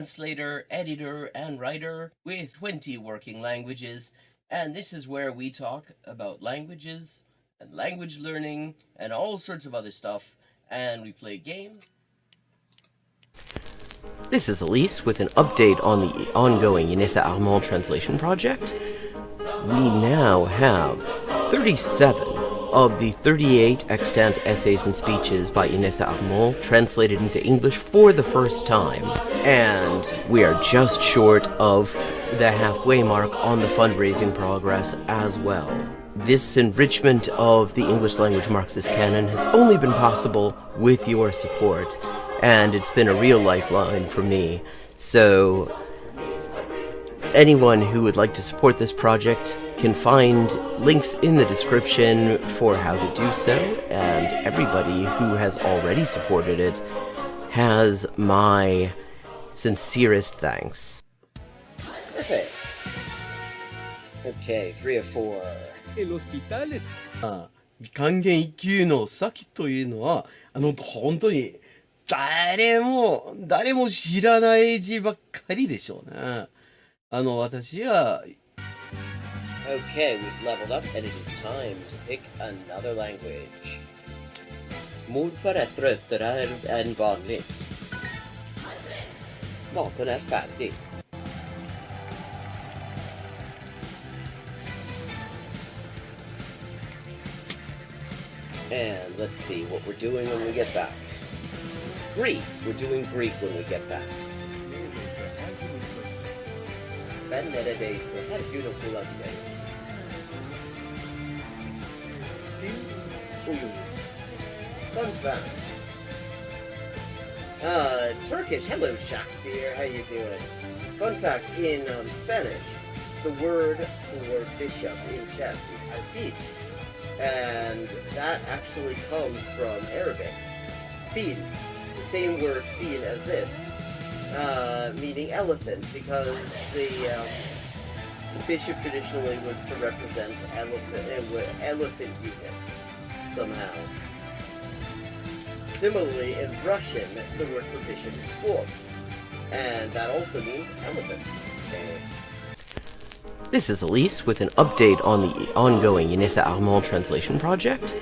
translator, editor, and writer with 20 working languages, and this is where we talk about languages and language learning and all sorts of other stuff, and we play games. This is Elise with an update on the ongoing Inessa Armand translation project. We now have 37 of the 38 extant essays and speeches by Inessa Armand translated into English for the first time, and we are just short of the halfway mark on the fundraising progress as well. This enrichment of the English language Marxist canon has only been possible with your support, and it's been a real lifeline for me. So anyone who would like to support this project can find links in the description for how to do so, and everybody who has already supported it has my sincerest thanks. Perfect. Okay, 3 of 4. El hospital. 漢検1級の先というのは、本当に誰も知らない字ばっかりでしょうね。私は Okay, we've leveled up and it is time to pick another language. Mordför är tröttare än vanligt. Maten är färdig. And let's see what we're doing when we get back. Greek. We're doing Greek when we get back. Ben neredeyse her gün okula gidelim. Fun fact. Turkish. Hello, Shakespeare. How you doing? Fun fact, in Spanish, the word for bishop in chess is alfil. And that actually comes from Arabic. Fil. The same word fil as this. Meaning elephant, because the bishop traditionally was to represent elephant units somehow. Similarly, in Russian, the word for bishop is squab, and that also means elephant. This is Elise with an update on the ongoing Inessa Armand translation project.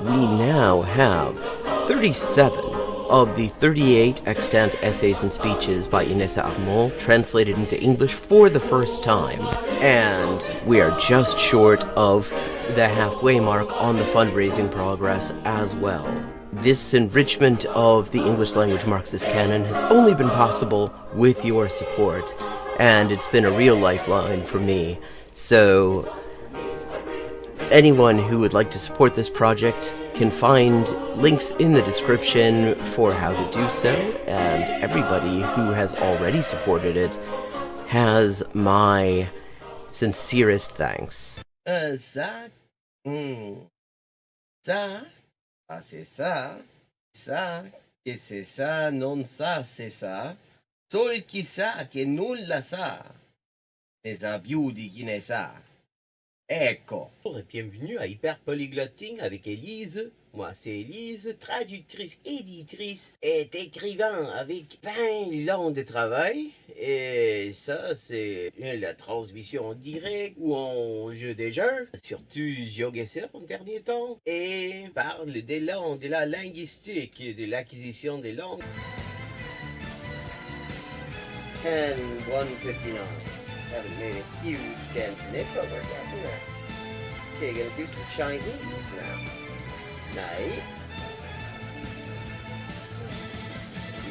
We now have 37 of the 38 extant essays and speeches by Inessa Armand translated into English for the first time, and we are just short of the halfway mark on the fundraising progress as well. This enrichment of the English language Marxist canon has only been possible with your support, and it's been a real lifeline for me. So anyone who would like to support this project can find links in the description for how to do so, and everybody who has already supported it has my sincerest thanks. Ça, c'est ça, que c'est ça, non ça, c'est ça, sol chi sa che nulla sa, ne sa più di chi ne sa. Ecco. Bonjour et bienvenue à Hyper Polyglotting avec Élise. Moi c'est Élise, traductrice, éditrice et écrivain avec 20 ans de travail. Et ça c'est la transmission en direct ou en jeu des jeux, surtout GeoGuessr en dernier temps. Et parle des langues, de la linguistique, de l'acquisition des langues. 10-159. Haven't made a huge dent in it, but we're getting there. Okay, gonna do some Chinese now. Night.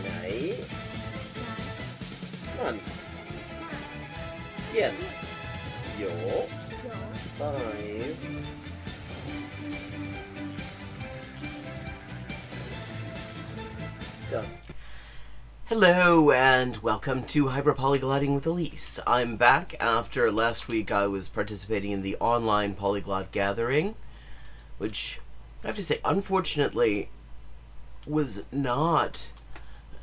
Night. Come on. Yen. Yo. 5. Done. Hello and welcome to Hyperpolyglotting with Elise. I'm back after last week I was participating in the online polyglot gathering, which I have to say, unfortunately, was not...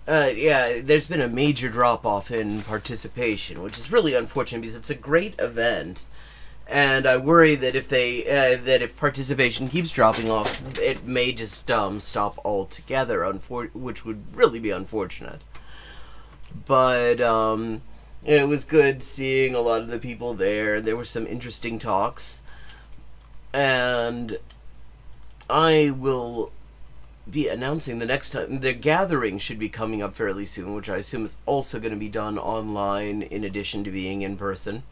there's been a major drop-off in participation, which is really unfortunate because it's a great event, and I worry that if participation keeps dropping off, it may just stop altogether, which would really be unfortunate. But it was good seeing a lot of the people there. There were some interesting talks, and I will be announcing the next time. The gathering should be coming up fairly soon, which I assume is also going to be done online in addition to being in person.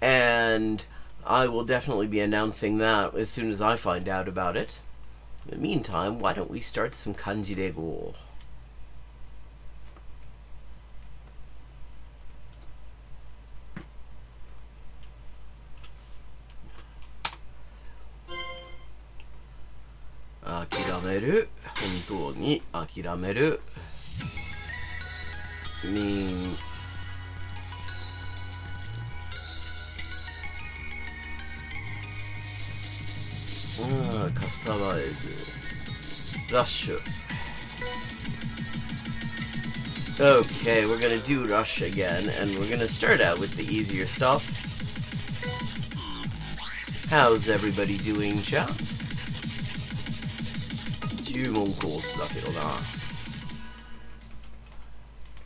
And I will definitely be announcing that as soon as I find out about it. In the meantime, why don't we start some Kanji de GO?諦める、本当に諦める。カスタマイズラッシュ。 Okay, we're gonna do Rush again, and we're gonna start out with the easier stuff. How's everybody doing, chat? 注文コースだけどな。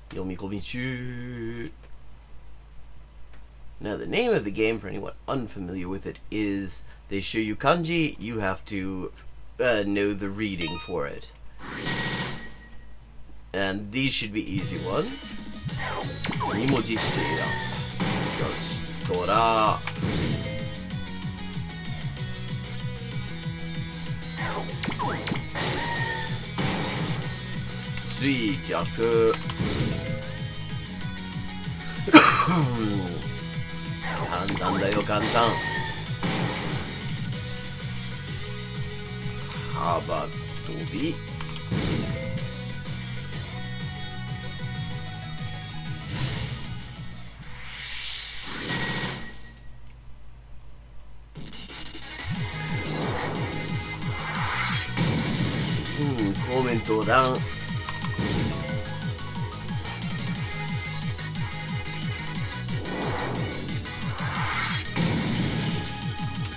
読み込み中。Now, the name of the game, for anyone unfamiliar with it, is they show you kanji, you have to know the reading for it. And these should be easy ones. 2文字指定だ。よし、トラ。衰弱。簡単だよ、簡単。幅跳び。コメント欄。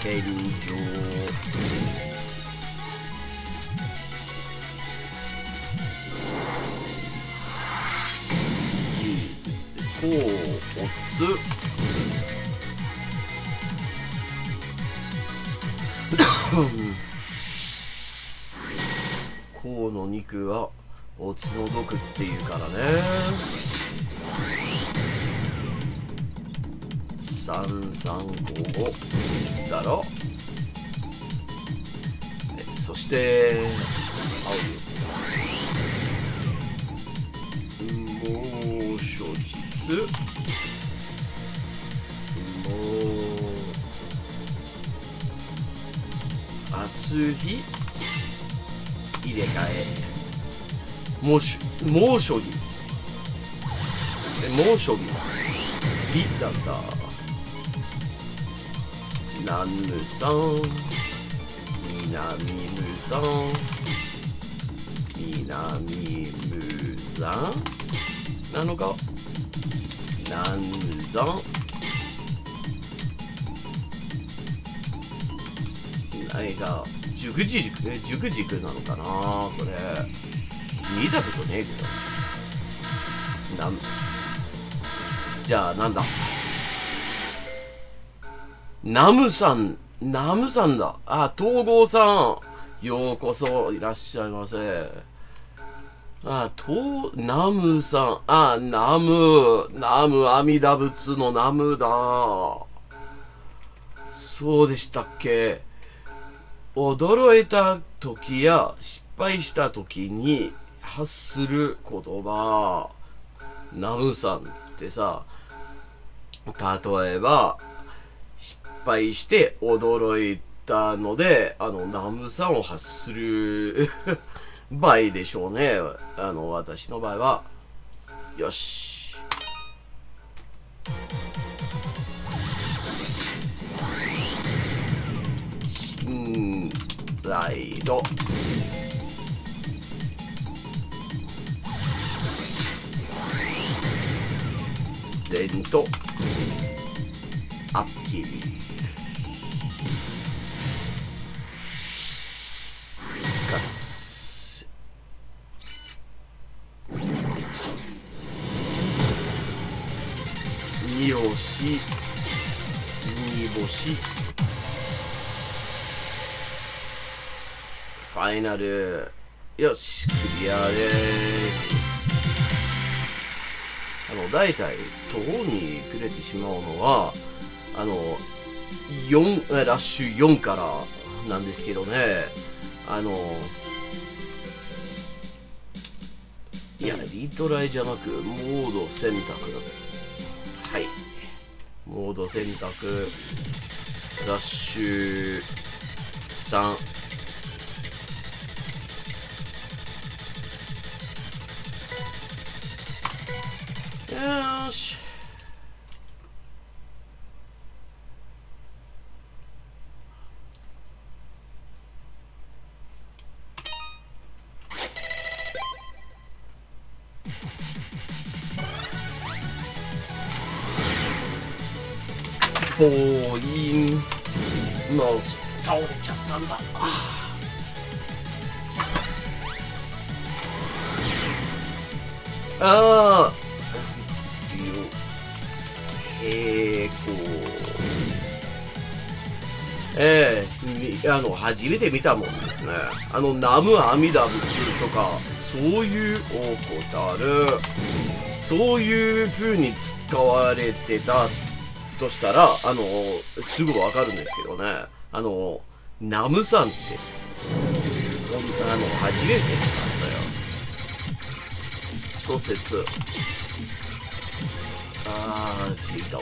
天井。こうおつ。こうの肉はおつの毒っていうからね。3355だろ。そしてもう所実もう厚日入れ替え猛暑日猛暑日日だった。南無さん南無さん南無さんなのか。南無さん何か熟軸なのかな。これ見たことねえけど。じゃあなんだ。ナムさんだ。あ、東郷さん、ようこそいらっしゃいませ。あ、ナムさん、あ、ナム阿弥陀仏のナムだ。そうでしたっけ。驚いた時や失敗した時に発する言葉、ナムさんってさ、例えば失敗して驚いたのでナムさんを発する場合でしょうね。私の場合は。よし。信頼度。ゼント。アッキリ。カツ。星、2星、ファイナル。よし、クリアです。大体、途方に暮れてしまうのは、ラッシュ4からなんですけどね、いや、リトライじゃなく、モード選択だ。はい。モード選択、ラッシュ3。よーし。ボーインマウス倒れちゃったんだ。ああ平行。初めて見たもんですね。ナムアミダ仏とか、そういうおこたる、そういう風に使われてたとしたら、すぐわかるんですけどね。ナムさんって、初めて見ましたよ。蘇説。違う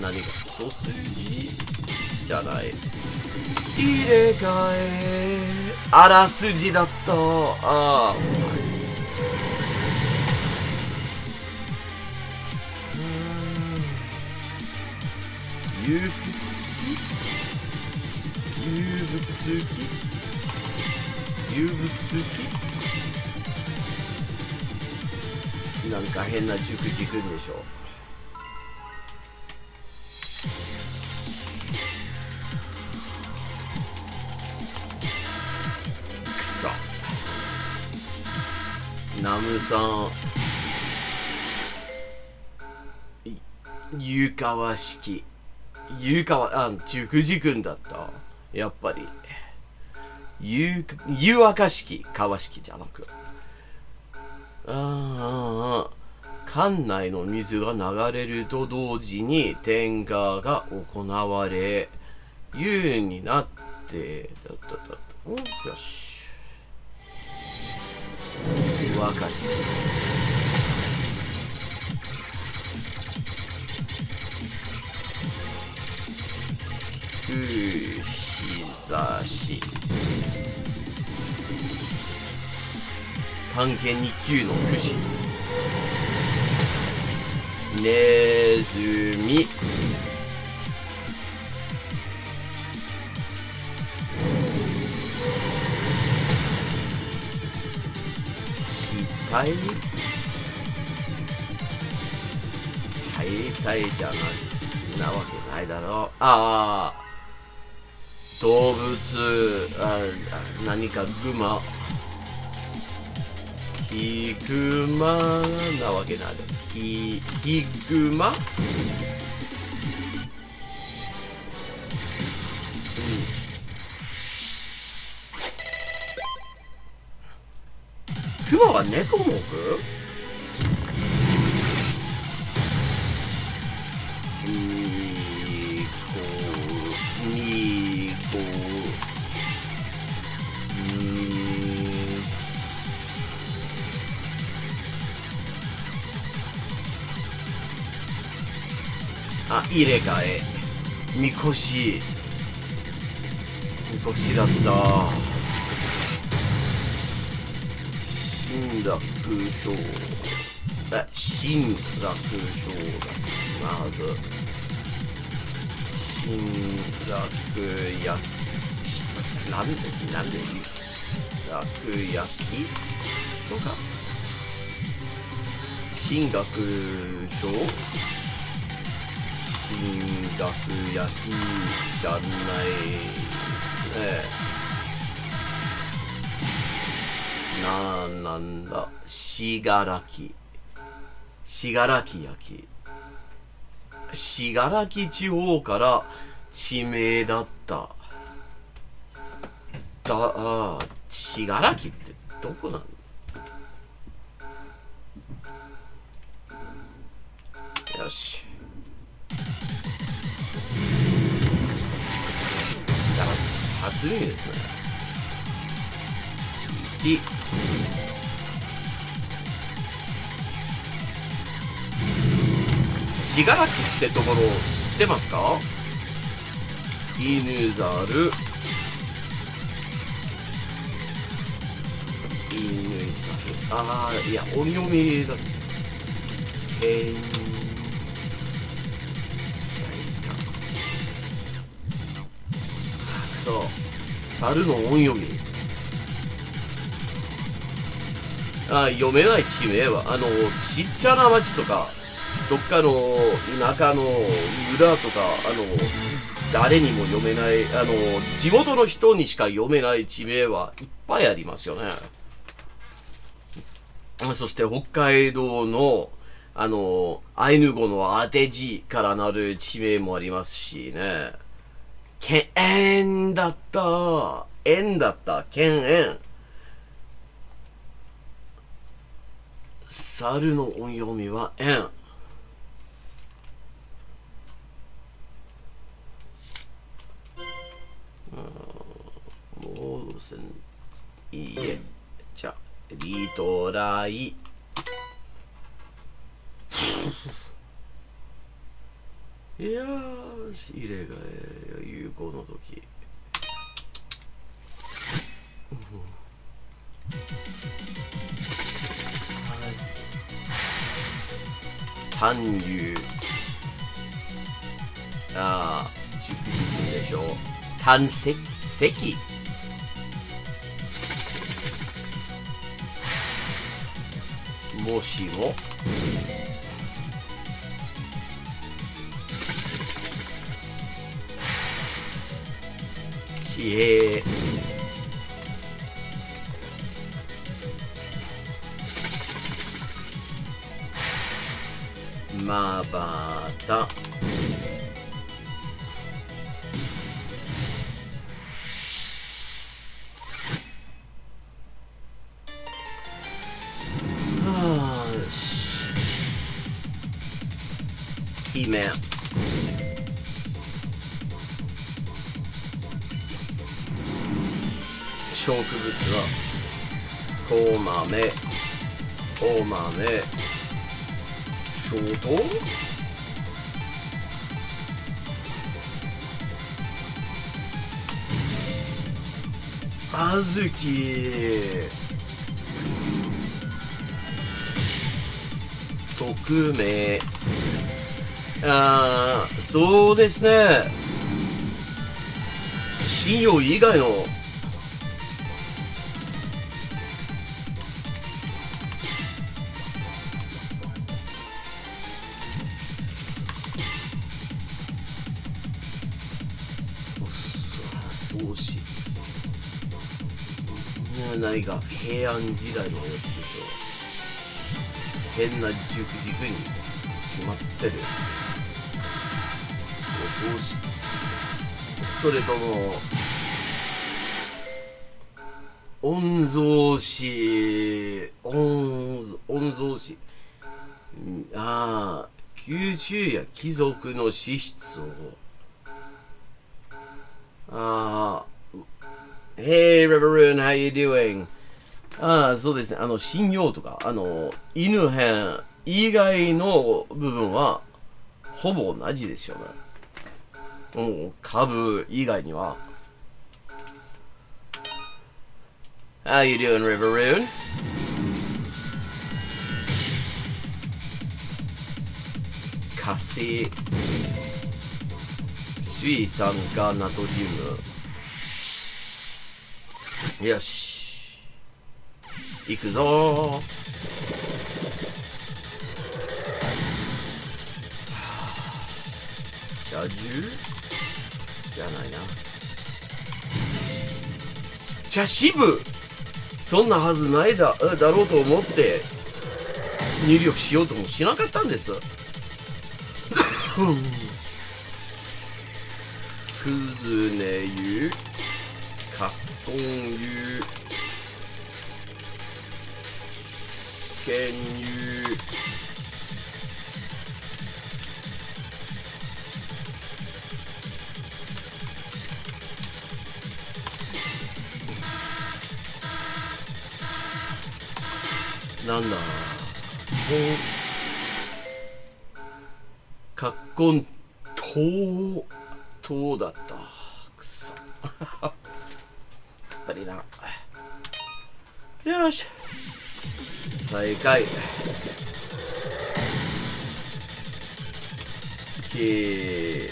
な。何がソーセージじゃない。入れ替え。あらすじだった。裕福なんか変な熟字くんでしょ。くそ。ナムさん。湯川式。熟字くんだった。やっぱり。湯赤式。川式じゃなく。館内の水が流れると同時に点火が行われ、湯になってよし。湯沸かし。しざし。漢検2級の不死。ネズミ。体じゃなわけないだろう。動物、何かグマ。ヒグマなわけない。ヒグマ。クマは猫目？入れ替え。みこしだった。新楽章。新楽章だ。まず新楽焼き。なんで楽焼きとか。新楽章。新楽焼きじゃないですね。なんだ。しがらき焼き。信楽地方から地名だった。信楽ってどこなの？よし。初耳ですね。次。信楽ってところ知ってますか？犬猿、犬猿、いや、音読みだ。県そう、猿の音読み。読めない地名は、ちっちゃな町とか、どっかの田舎の裏とか、誰にも読めない、地元の人にしか読めない地名はいっぱいありますよね。そして北海道の、アイヌ語の当て字からなる地名もありますしね。円だった。円。猿の音読みは円。もうせん、いいえ。じゃあ、リトライ。いやーし、入れ替え有効の時。単流。熟熟でしょう。単石。もしも。まばた。姫。植物は小豆、大豆、小豆、小豆、匿名。そうですね。信用以外のそうし。何か平安時代のやつでしょ。変な熟軸に決まってる。そうし。それとも御曹司。宮中や貴族の資質を。Hey, Reverend, how you doing? そうですね。信用とか、犬編以外の部分は、ほぼ同じですよね。株以外には。How you doing, Reverend? 火星。水酸化ナトリウム。よし。行くぞー。車重じゃないな。茶支部そんなはずないだろうと思って入力しようともしなかったんです。くずね湯、かっこん湯、けん湯、なんだ、かっこんとだった。くそ。やっぱりな。よし。再開。計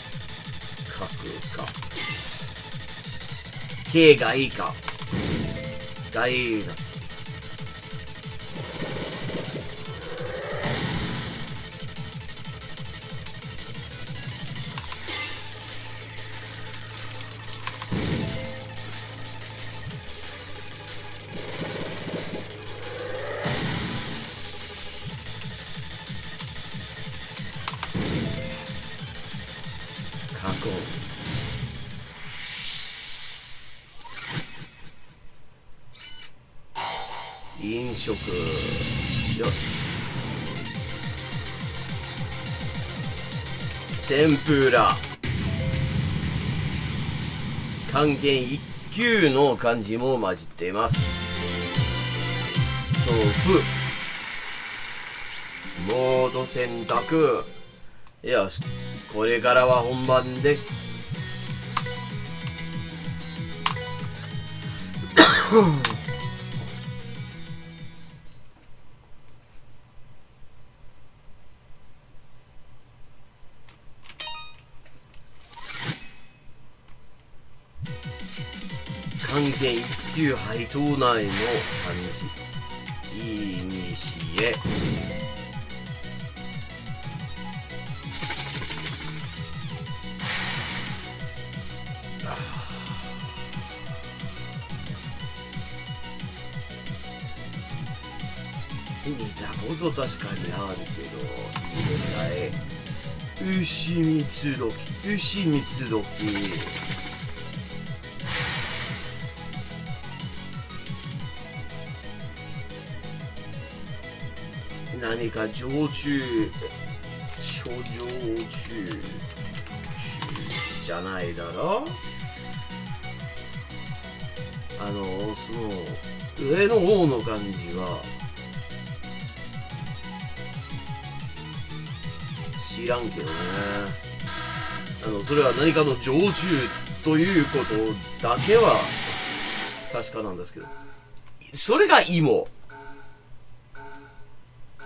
画か。計がいいか。がいいだ。飲食、よし。天ぷら、漢検1級の漢字も混じっています。送付、モード選択。よし、これからは本番です。漢検1級配当内の漢字、いにしえ。見たこと確かにあるけど、入れ替え。牛蜜時、牛蜜時。何か焼酎、焼酎じゃないだろ。その上の方の漢字は知らんけどね。それは何かの焼酎ということだけは確かなんですけど、それが芋。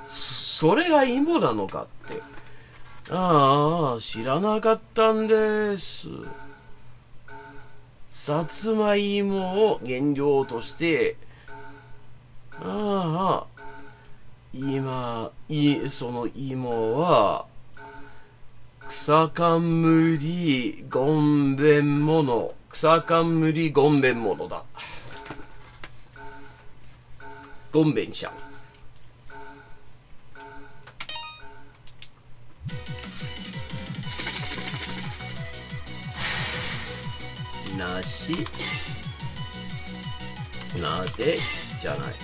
それが芋なのかって。ああ、知らなかったんです。さつまいもを原料として、その芋は、草冠ごんべんもの。草冠ごんべんものだ。ごんべんちゃん。なし、なでじゃない。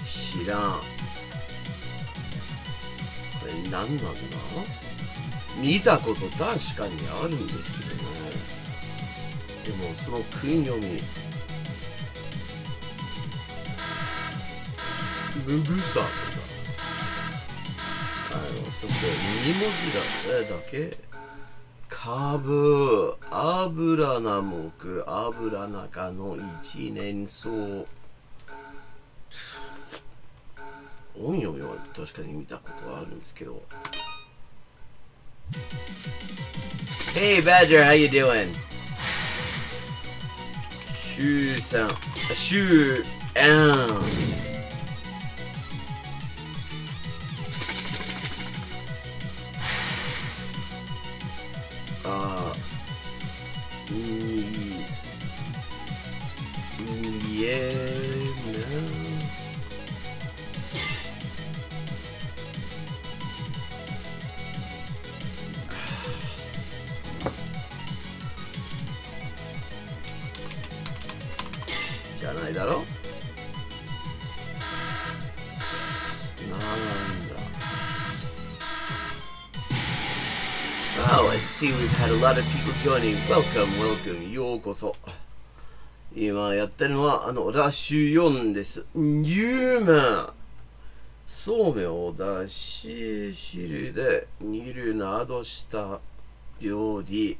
知らん。これ何なんだ？見たこと確かにあるんですけどね。でもその訓読み、むぐさとか。そして2文字だけ。株、油な木、油中の一年草。音読みは確かに見たことはあるんですけど。Hey Badger, how you doing? シュー I see we've had a lot of people joining. Welcome, welcome. ようこそ。今やってるのは、ラッシュ4です。入門。そうめんをだし汁で煮るなどした料理。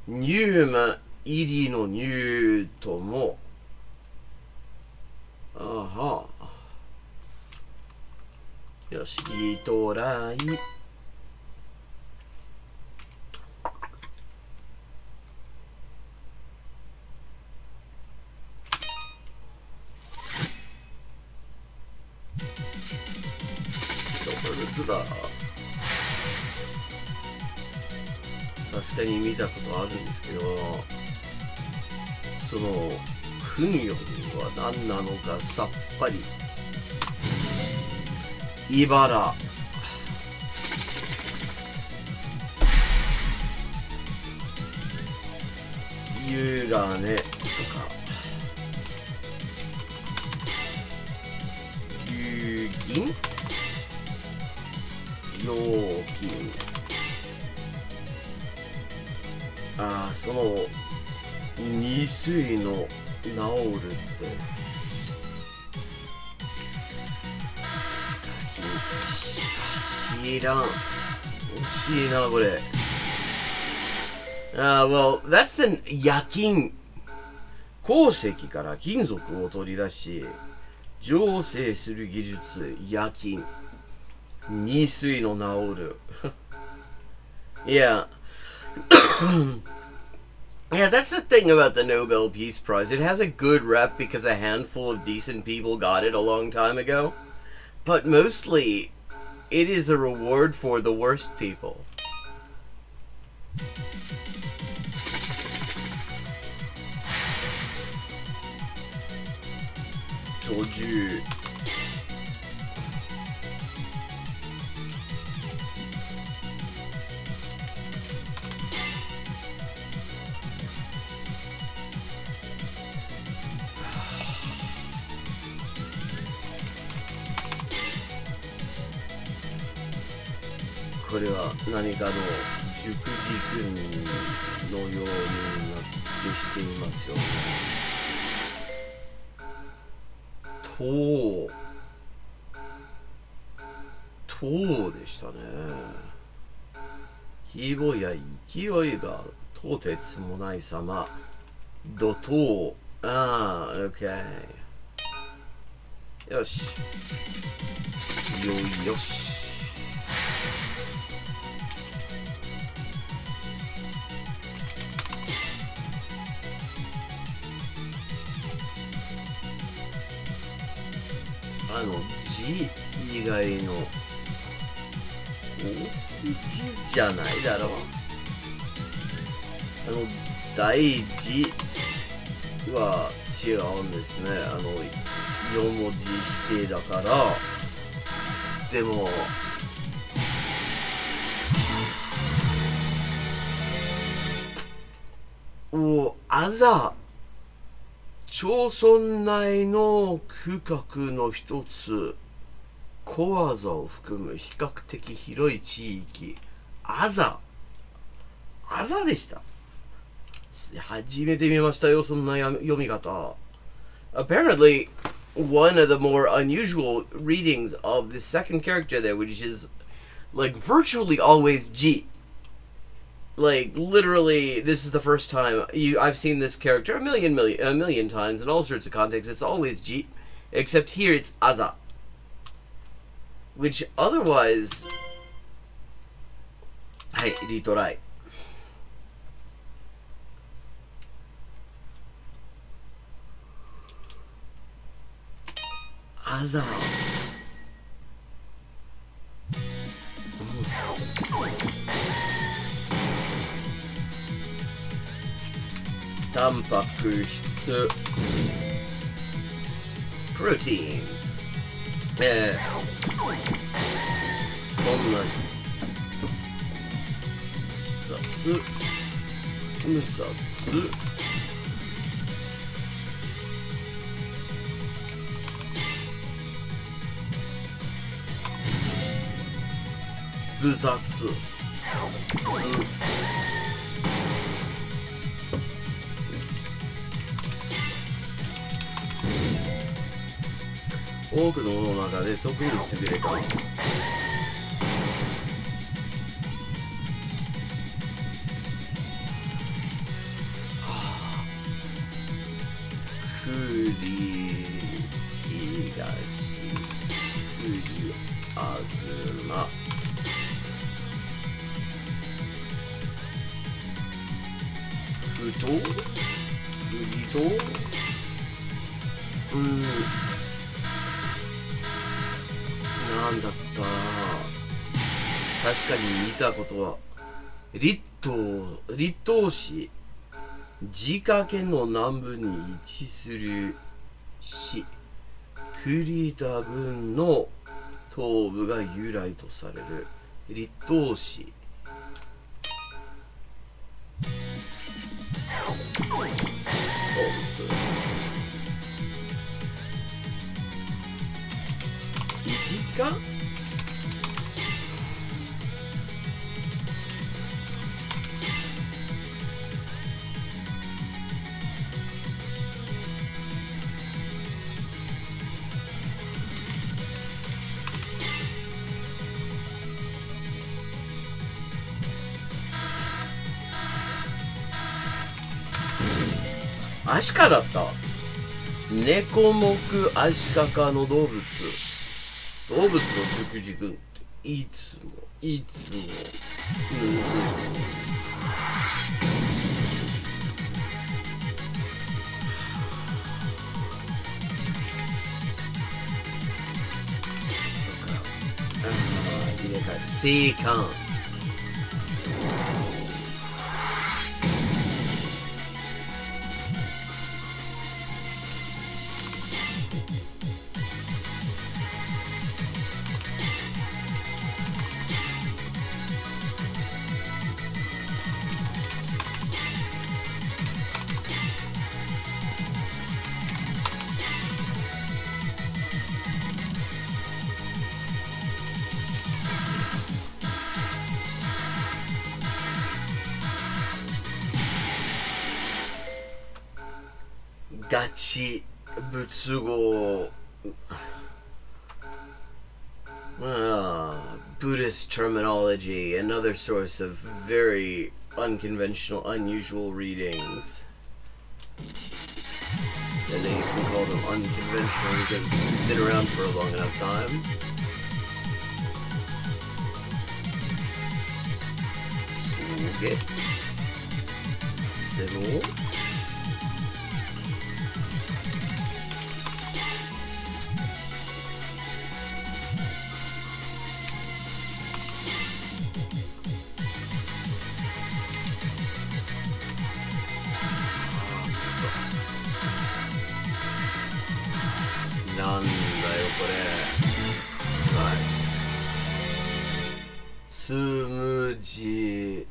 入門入りの入とも。あは。よし、リトライ。植物だ。確かに見たことあるんですけど、その糞よりは何なのかさっぱり。茨。湯金とか。流銀。料金。ああ、その二水の治るって知らん。惜しいなこれ。well, that's the 冶金。鉱石から金属を取り出し醸成する技術、冶金。二水の治る。Yeah. Yeah, that's the thing about the Nobel Peace Prize. It has a good rep because a handful of decent people got it a long time ago. But mostly, it is a reward for the worst people. 途中これは何かの熟軸のようになってきていますよね。塔でしたね。規模や勢いがとてつもない様。怒涛。ああ、OK。よし。よし。字以外の大きい字じゃないだろう。大字は違うんですね。4文字指定だから。でもあざ町村内の区画の一つ、小技を含む比較的広い地域、あざでした。初めて見ましたよ、そんな読み方。Apparently, one of the more unusual readings of the second character there, which is like virtually always G. Like literally, this is the first time I've seen this character a million times in all sorts of contexts. It's always G, except here it's Aza, which otherwise, hey, retry. Aza. タンパク質、プロテイン、そんなに無殺無殺多くのものの中で特に優れた栗東栗東ふと栗となんだった確かに見たことは立東市自家県の南部に位置する市栗田郡の東部が由来とされる立東市動物イジカアシカだった。猫目アシカ科の動物。動物の熟児君っていつもむずい。入れ替え生還ガチ仏語Buddhist terminology, another source of very unconventional, unusual readings. And then you can call them unconventional because they've been around for a long enough time. Suge. Semo.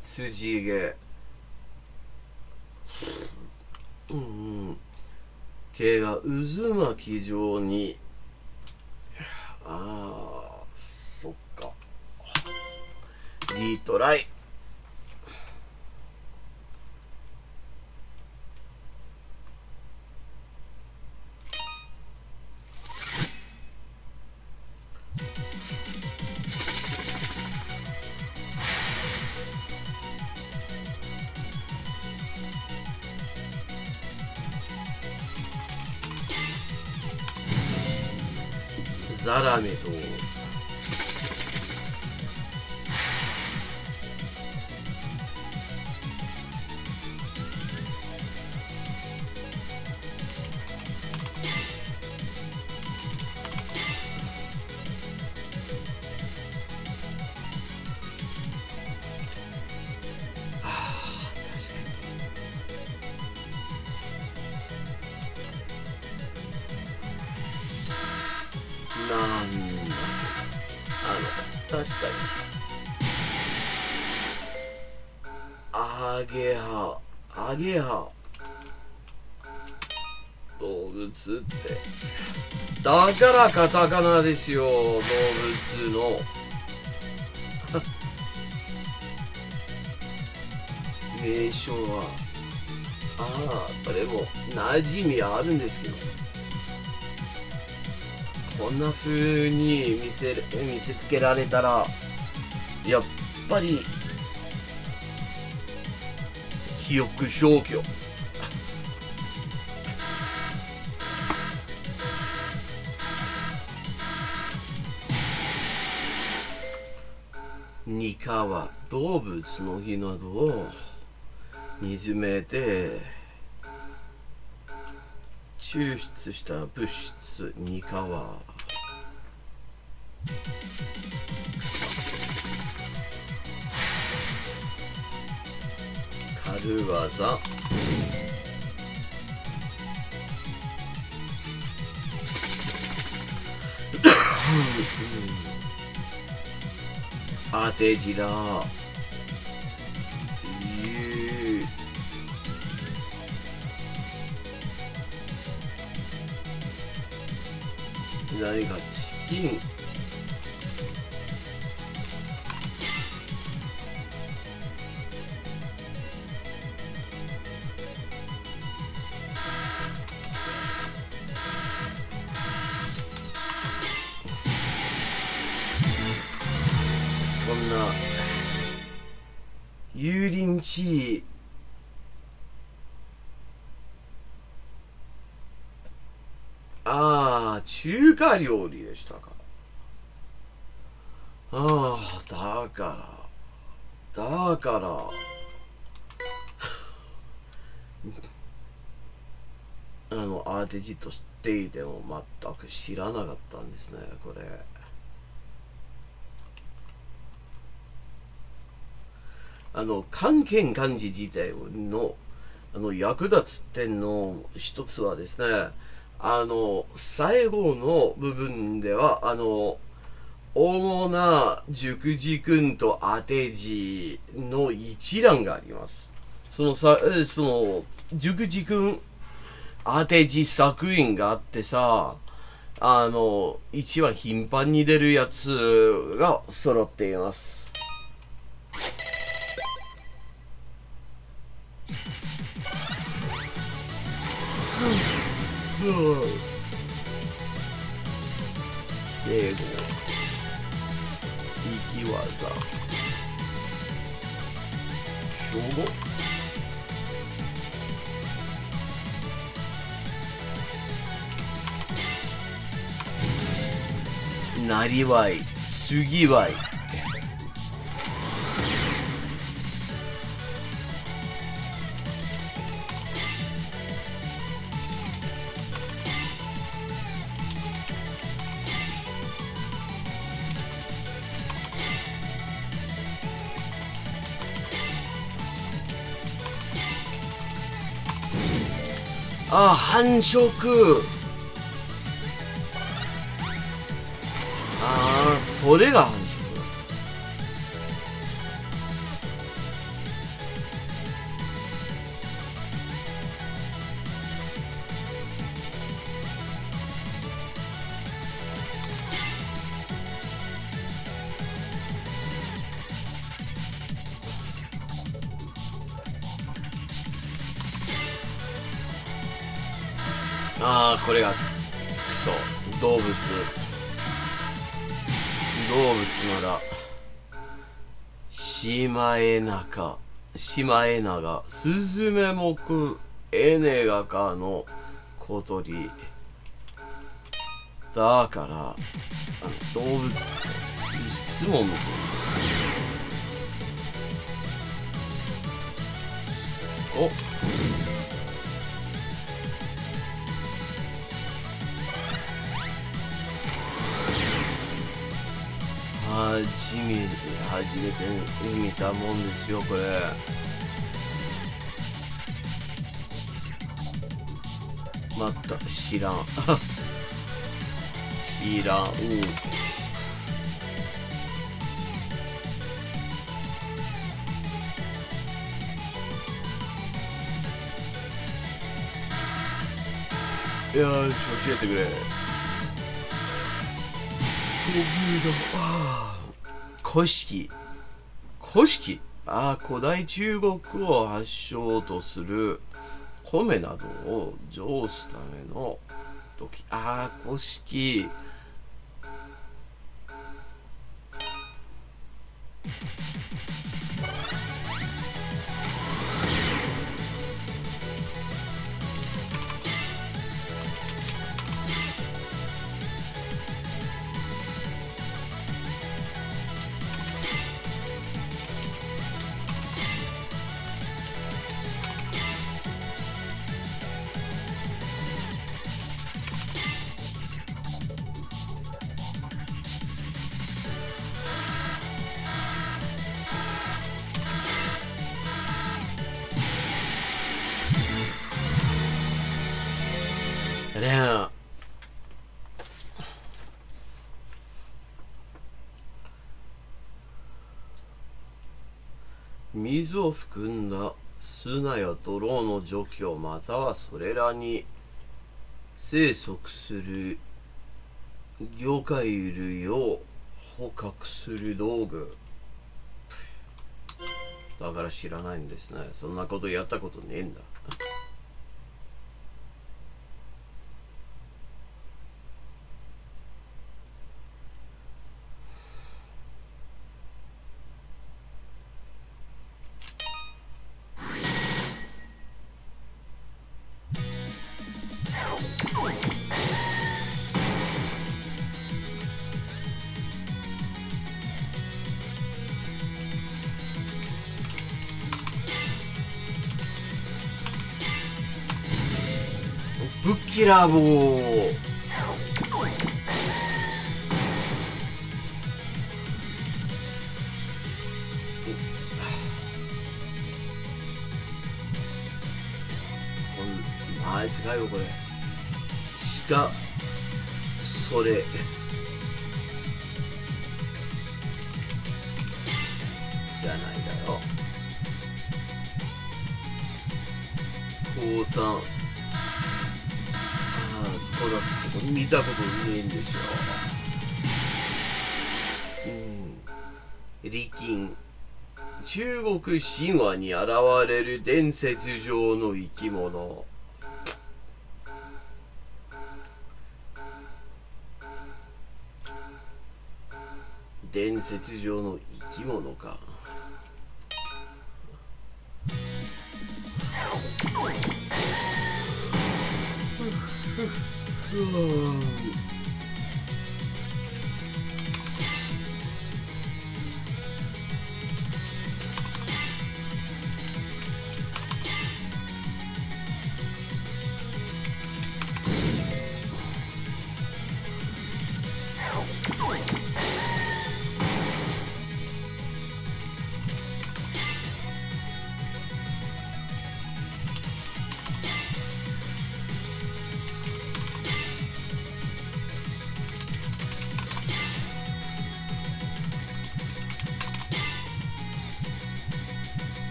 Tsuji ge 毛が渦巻き状にそっかリトライザラメと確かにアゲハ動物ってだからカタカナですよ動物の名称はこれも馴染みあるんですけど、こんな風に見せつけられたらやっぱり記憶消去。ニカは動物の日などを煮詰めて抽出した物質ニカは草。軽技当て字だ。何かチキン。そんな油淋鶏中華料理でしたか。だから当て字と知っていても全く知らなかったんですね、これ。漢検漢字自体の役立つ点の一つはですね、最後の部分では主な熟字訓と当て字の一覧があります。その熟字訓当て字作品があってさ、一番頻繁に出るやつが揃っています。正語、生き技、称号、なりわい、すぎわい。繁殖。それが繁殖だ。これがクソ動物ならシマエナガ、スズメ目エネガ科の小鳥だから、動物っていつも向こう。お、初めて見たもんですよ、これ。また知らん。知らん。よし、教えてくれ。古式。古代中国を発祥とする米などを蒸すための時、古式。ね、水を含んだ砂や泥の除去またはそれらに生息する魚介類を捕獲する道具。だから知らないんですね。そんなことやったことねえんだ。ぶっきらぼう。違うよこれ。それじゃないだろ。高3。そうだけど見たことねえんですよ。力金。中国神話に現れる伝説上の生き物。伝説上の生き物か。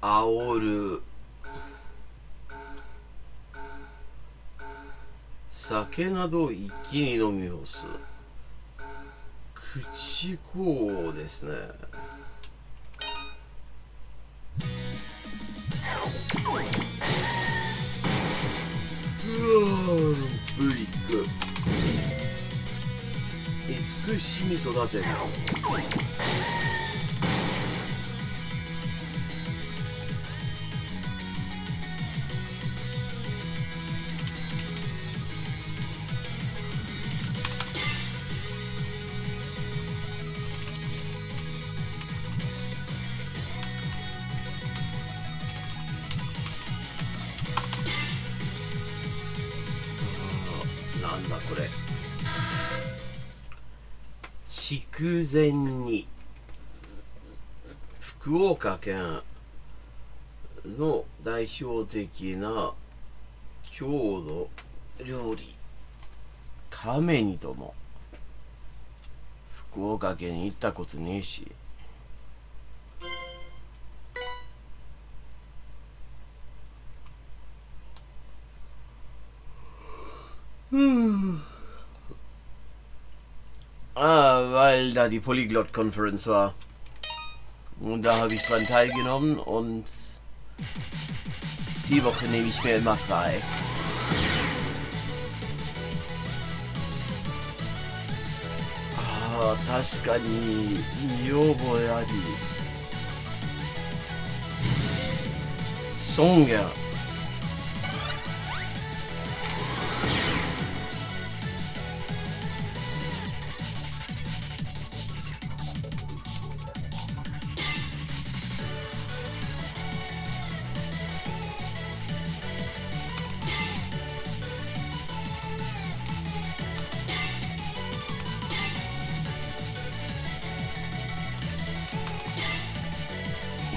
煽る。酒など一気に飲み干す。口こうですね。ブリック。慈しみ育てる。なんだこれ。筑前煮。福岡県の代表的な郷土料理。亀煮とも。福岡県に行ったことねえし。Weil da die Polyglot Conference war. Und da habe ich dran teilgenommen und die Woche nehme ich mir immer frei. Ah, 確かに見覚えあり。ソンギャ。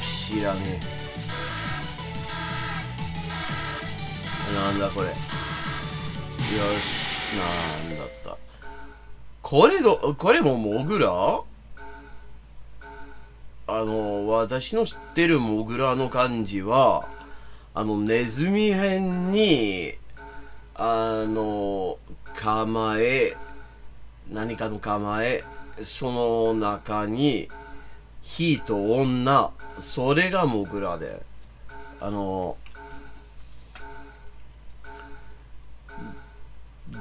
知らねえ。なんだこれ。よし、なんだった。これもモグラ？私の知ってるモグラの漢字は、ネズミ辺に、構え、何かの構え、その中に、火と女、それがモグラで、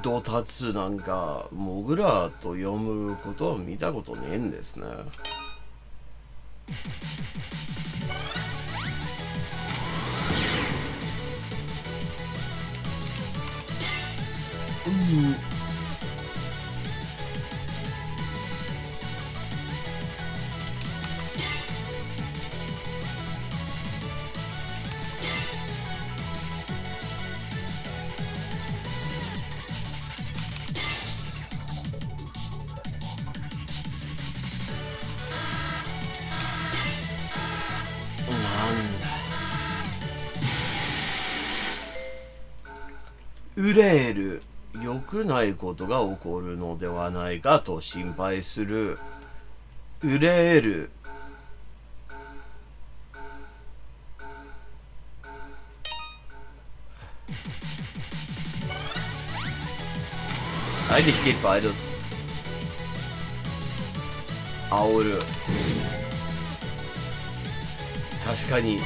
ドタツなんか、モグラと読むことは見たことねえんですね。憂える、良くないことが起こるのではないかと心配する。憂える。Eigentlich geht beides. 煽る。確かに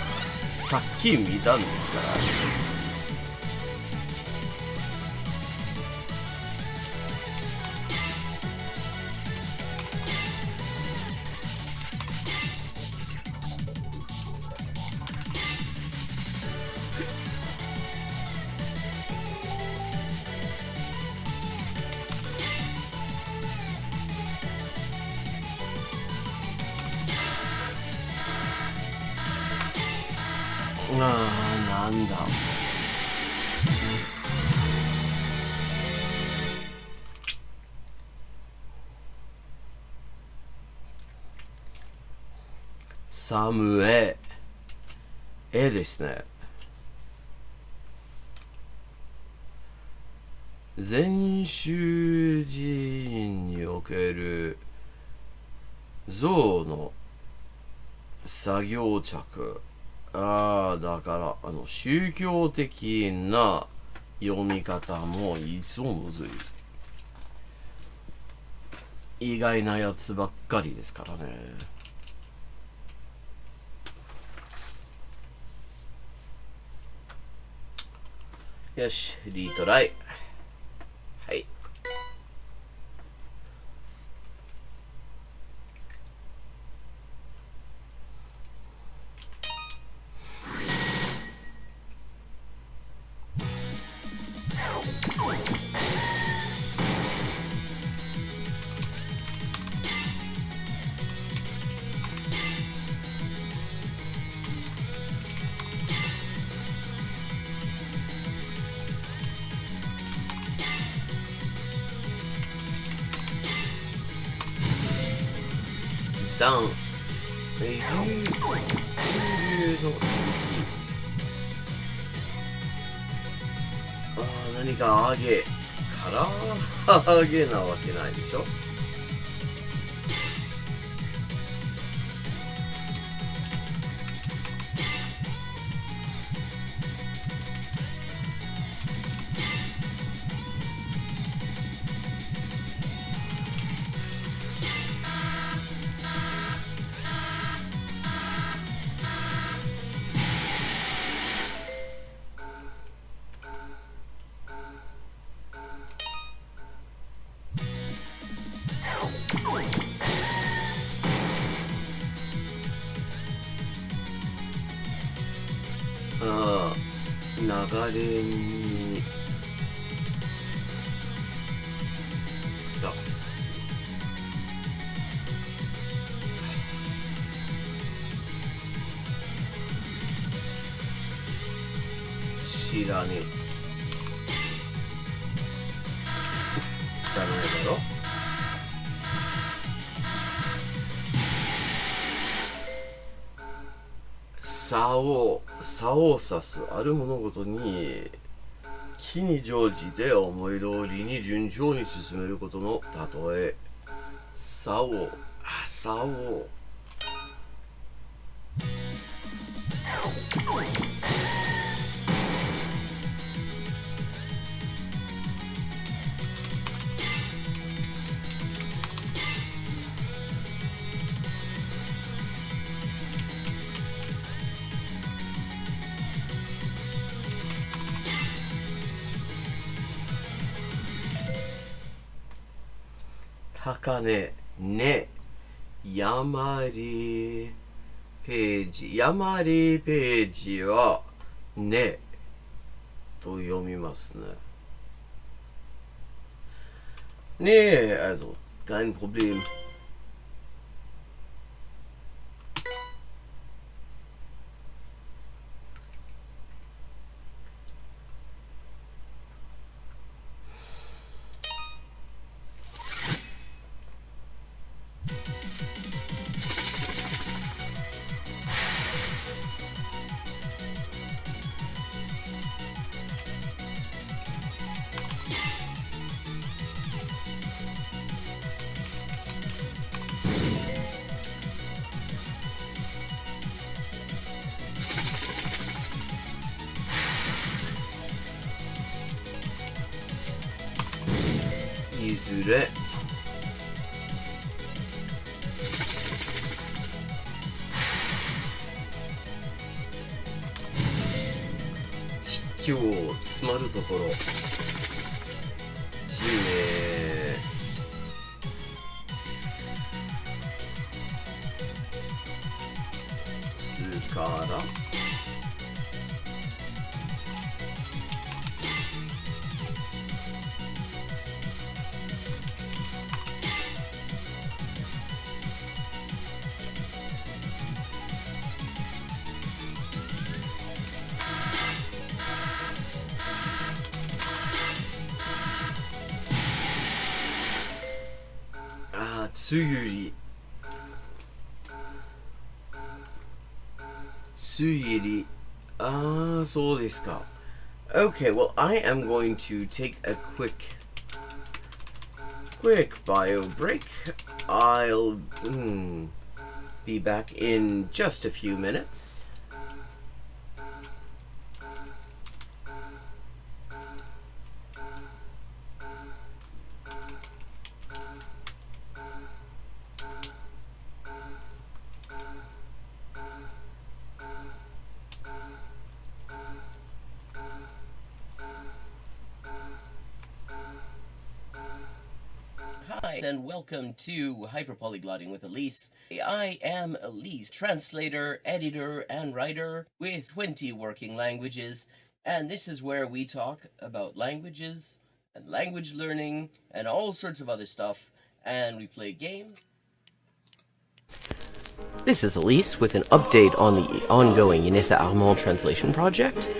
さっき見たんですから。なんだ。サムエ。絵ですね。禅宗寺院における象の作業着。だから宗教的な読み方もいつもむずい。意外なやつばっかりですからね。よし、リトライ。はい。ダン、流の時。何か揚げ、唐揚げなわけないでしょ。流れに刺す。知らねえじゃないだろ。差を指す。ある物事に機に乗じて思い通りに順調に進めることの例え。差を高値ね山りページ。山りページはねと読みますね。Nee, also kein Problem.いずれ卑怯詰まるところ地名つからつゆりつゆりそうですか。Okay, well, I am going to take a quick bio break. I'll be back in just a few minutes. Hi, and welcome to Hyperpolyglotting with Elise. I am Elise, translator, editor, and writer with 20 working languages, and this is where we talk about languages and language learning and all sorts of other stuff, and we play games. This is Elise with an update on the ongoing Inessa Armand translation project.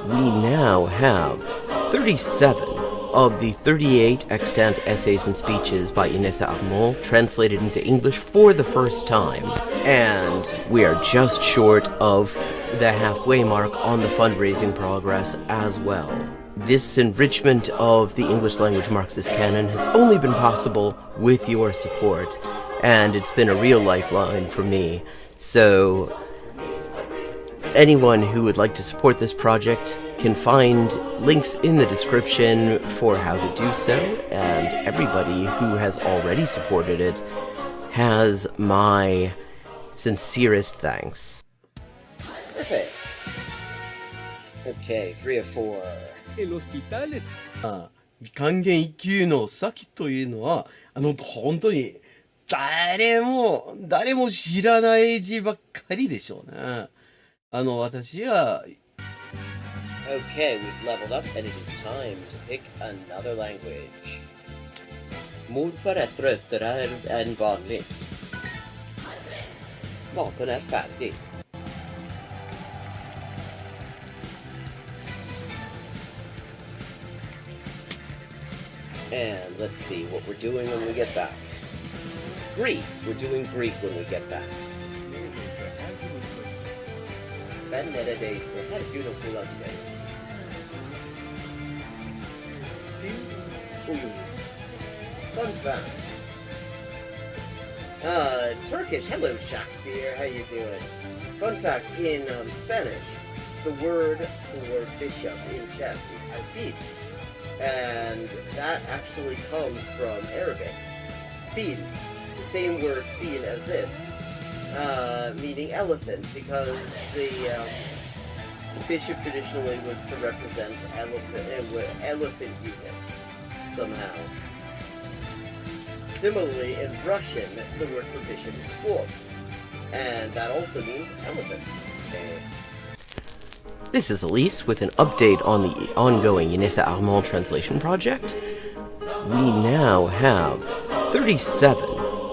We now have 37 of the 38 extant essays and speeches by Inessa Armand translated into English for the first time. And we are just short of the halfway mark on the fundraising progress as well. This enrichment of the English language Marxist canon has only been possible with your support, and it's been a real lifeline for me. So anyone who would like to support this project can find links in the description for how to do so, and everybody who has already supported it has my sincerest thanks. Perfect. Okay, 3 or 4. El hospital 漢検1級の先というのは本当に誰も知らない字ばっかりでしょうね。私は Okay, we've leveled up and it is time to pick another language. Mordförrättare än vanligt. Maten är färdig. And let's see what we're doing when we get back. Greek. We're doing Greek when we get back. Benedese. Her beautiful husband. Fun fact. Turkish. Hello, Shakespeare. How you doing? Fun fact, in Spanish, the word for bishop in chess is alfil. And that actually comes from Arabic. Fil. The same word fil as this. Meaning elephant, because the bishop traditionally was to represent elephant units somehow. Similarly, in Russian, the word for bishop is skor, and that also means elephant. This is Elise with an update on the ongoing Inessa Armand translation project. We now have 37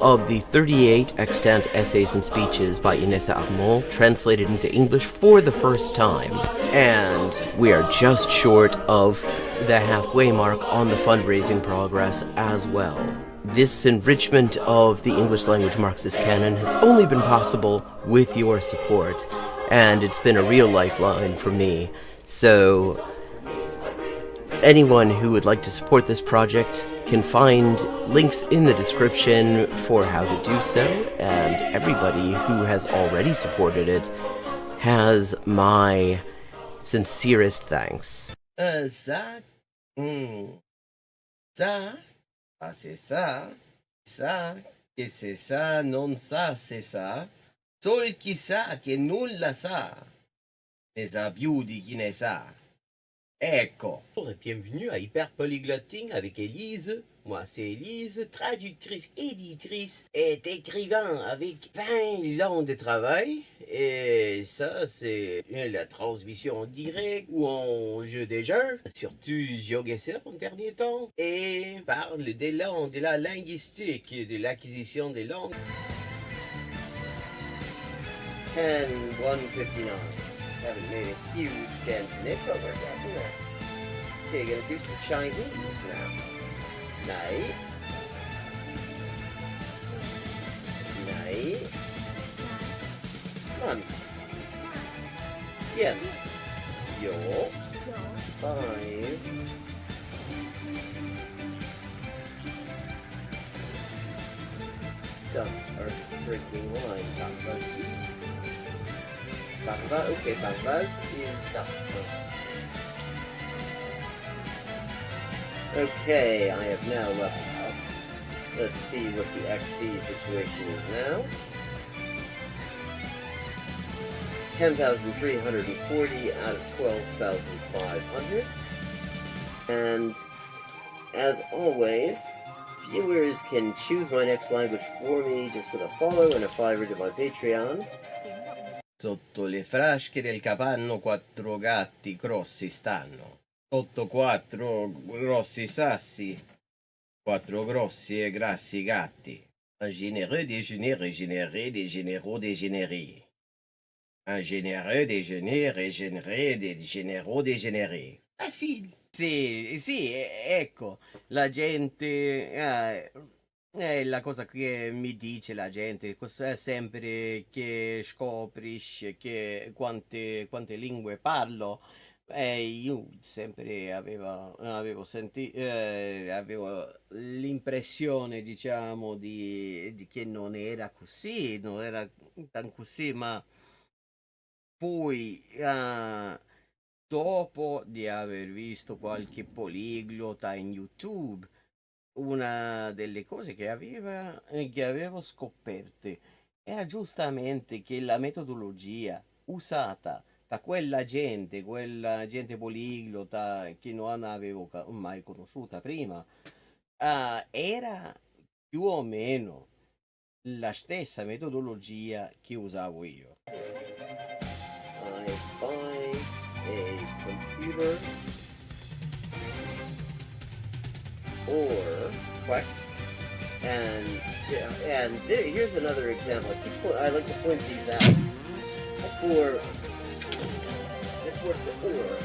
of the 38 extant essays and speeches by Inessa Armand translated into English for the first time. And we are just short of the halfway mark on the fundraising progress as well. This enrichment of the English language Marxist canon has only been possible with your support, and it's been a real lifeline for me. So anyone who would like to support this project can find links in the description for how to do so, and everybody who has already supported it has my sincerest thanks. Ça. Ça. Ah, c'est ça. Ça. Que c'est ça. Non, ça, c'est ça. Sol chi sa che nulla sa. Ne sa più di chi ne sa. Ecco. Bonjour et bienvenue à Hyper Polyglotting avec Élise. Moi, c'est Élise, traductrice, éditrice et écrivain avec 20 ans de travail. Et ça, c'est la transmission en direct ou en jeu des jeux. Surtout GeoGuessr en dernier temps. Et parle des langues, de la linguistique, de l'acquisition des langues. 10-159. Haven't made a huge dent in it, but we're getting there. Okay, gonna do some Chinese now. Nej. Nej. Man. Bien. Yo. 5. Ducks are drinking wine. Bamba, okay, Bambas is duck. Okay, I have now leveled up. Let's see what the XP situation is now. 10,340 out of 12,500. And as always, viewers can choose my next language for me just with a follow and a $5 to my Patreon. Sotto le frasche del capanno 4 gatti grossi stanno. Sotto 4 grossi sassi, 4 grossi e grassi gatti. Un généreux déjeuner régénéré des généraux dégénérés. Un généreux déjeuner régénéré des généraux dégénérés. Facile. Sì, ecco, la gente... è la cosa che mi dice la gente, sempre che scoprisce che quante lingue parlo. Io sempre avevo l'impressione, diciamo, di che non era così, non era tan così, ma poi dopo di aver visto qualche poliglota in YouTube, una delle cose che avevo scoperte era giustamente che la metodologia usata da quella gente poliglota che non avevo mai conosciuta prima, era più o meno la stessa metodologia che usavo io. I buy a computer over or what? And here's another example. I like to point these out. For this word for or,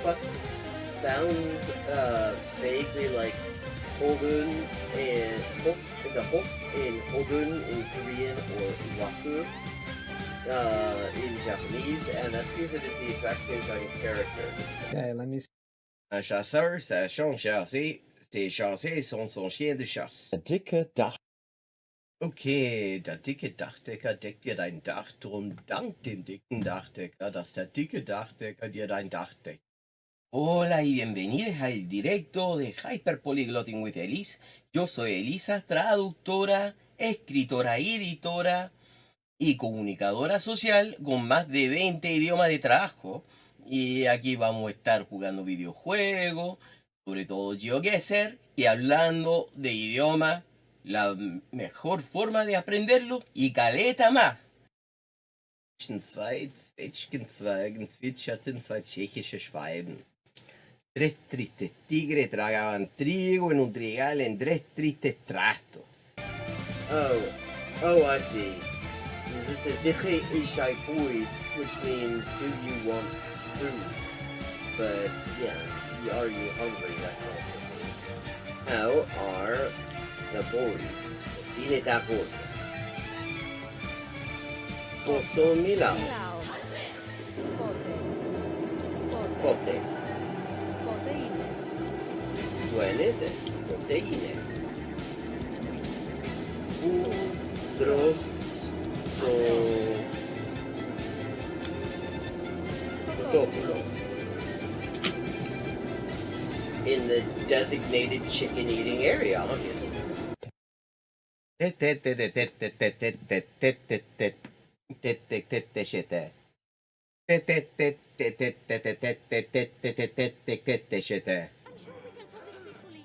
but sounds vaguely like Hogun and the hok in Hogun in Korean or waku in Japanese, and that appears it is the exact same kind of character. Okay, let me see. Un chasseur, sachant chasser, ses chassés sont son chien de chasse. Der dicke Dach. Okay, der dicke Dachdecker deckt dir dein Dach, drum dank dem dicken Dachdecker, dass der dicke Dachdecker dir dein Dach deckt. Hola y bienvenidos al directo de Hyperpolyglotting with Elise. Yo soy Elisa, traductora, escritora y editora y comunicadora social con más de 20 idiomas de trabajo. Y aquí vamos a estar jugando videojuegos, sobre todo GeoGuessr, y hablando de idiomas, la mejor forma de aprenderlo y caleta más. Zwei Zwetschgenzweigen zwitscherten zwei tschechische Schwalben. Tres tristes tigres tragaban trigo en un trigal en tres tristes trastos. Oh, I see. This is Diche Ishai Fui, which means do you want food? But yeah, are you hungry? That's also. How are the boys? Cine da boy. Poso milao. Pote. Buenas, proteína. Protopolo. In the designated chicken eating area, obviously.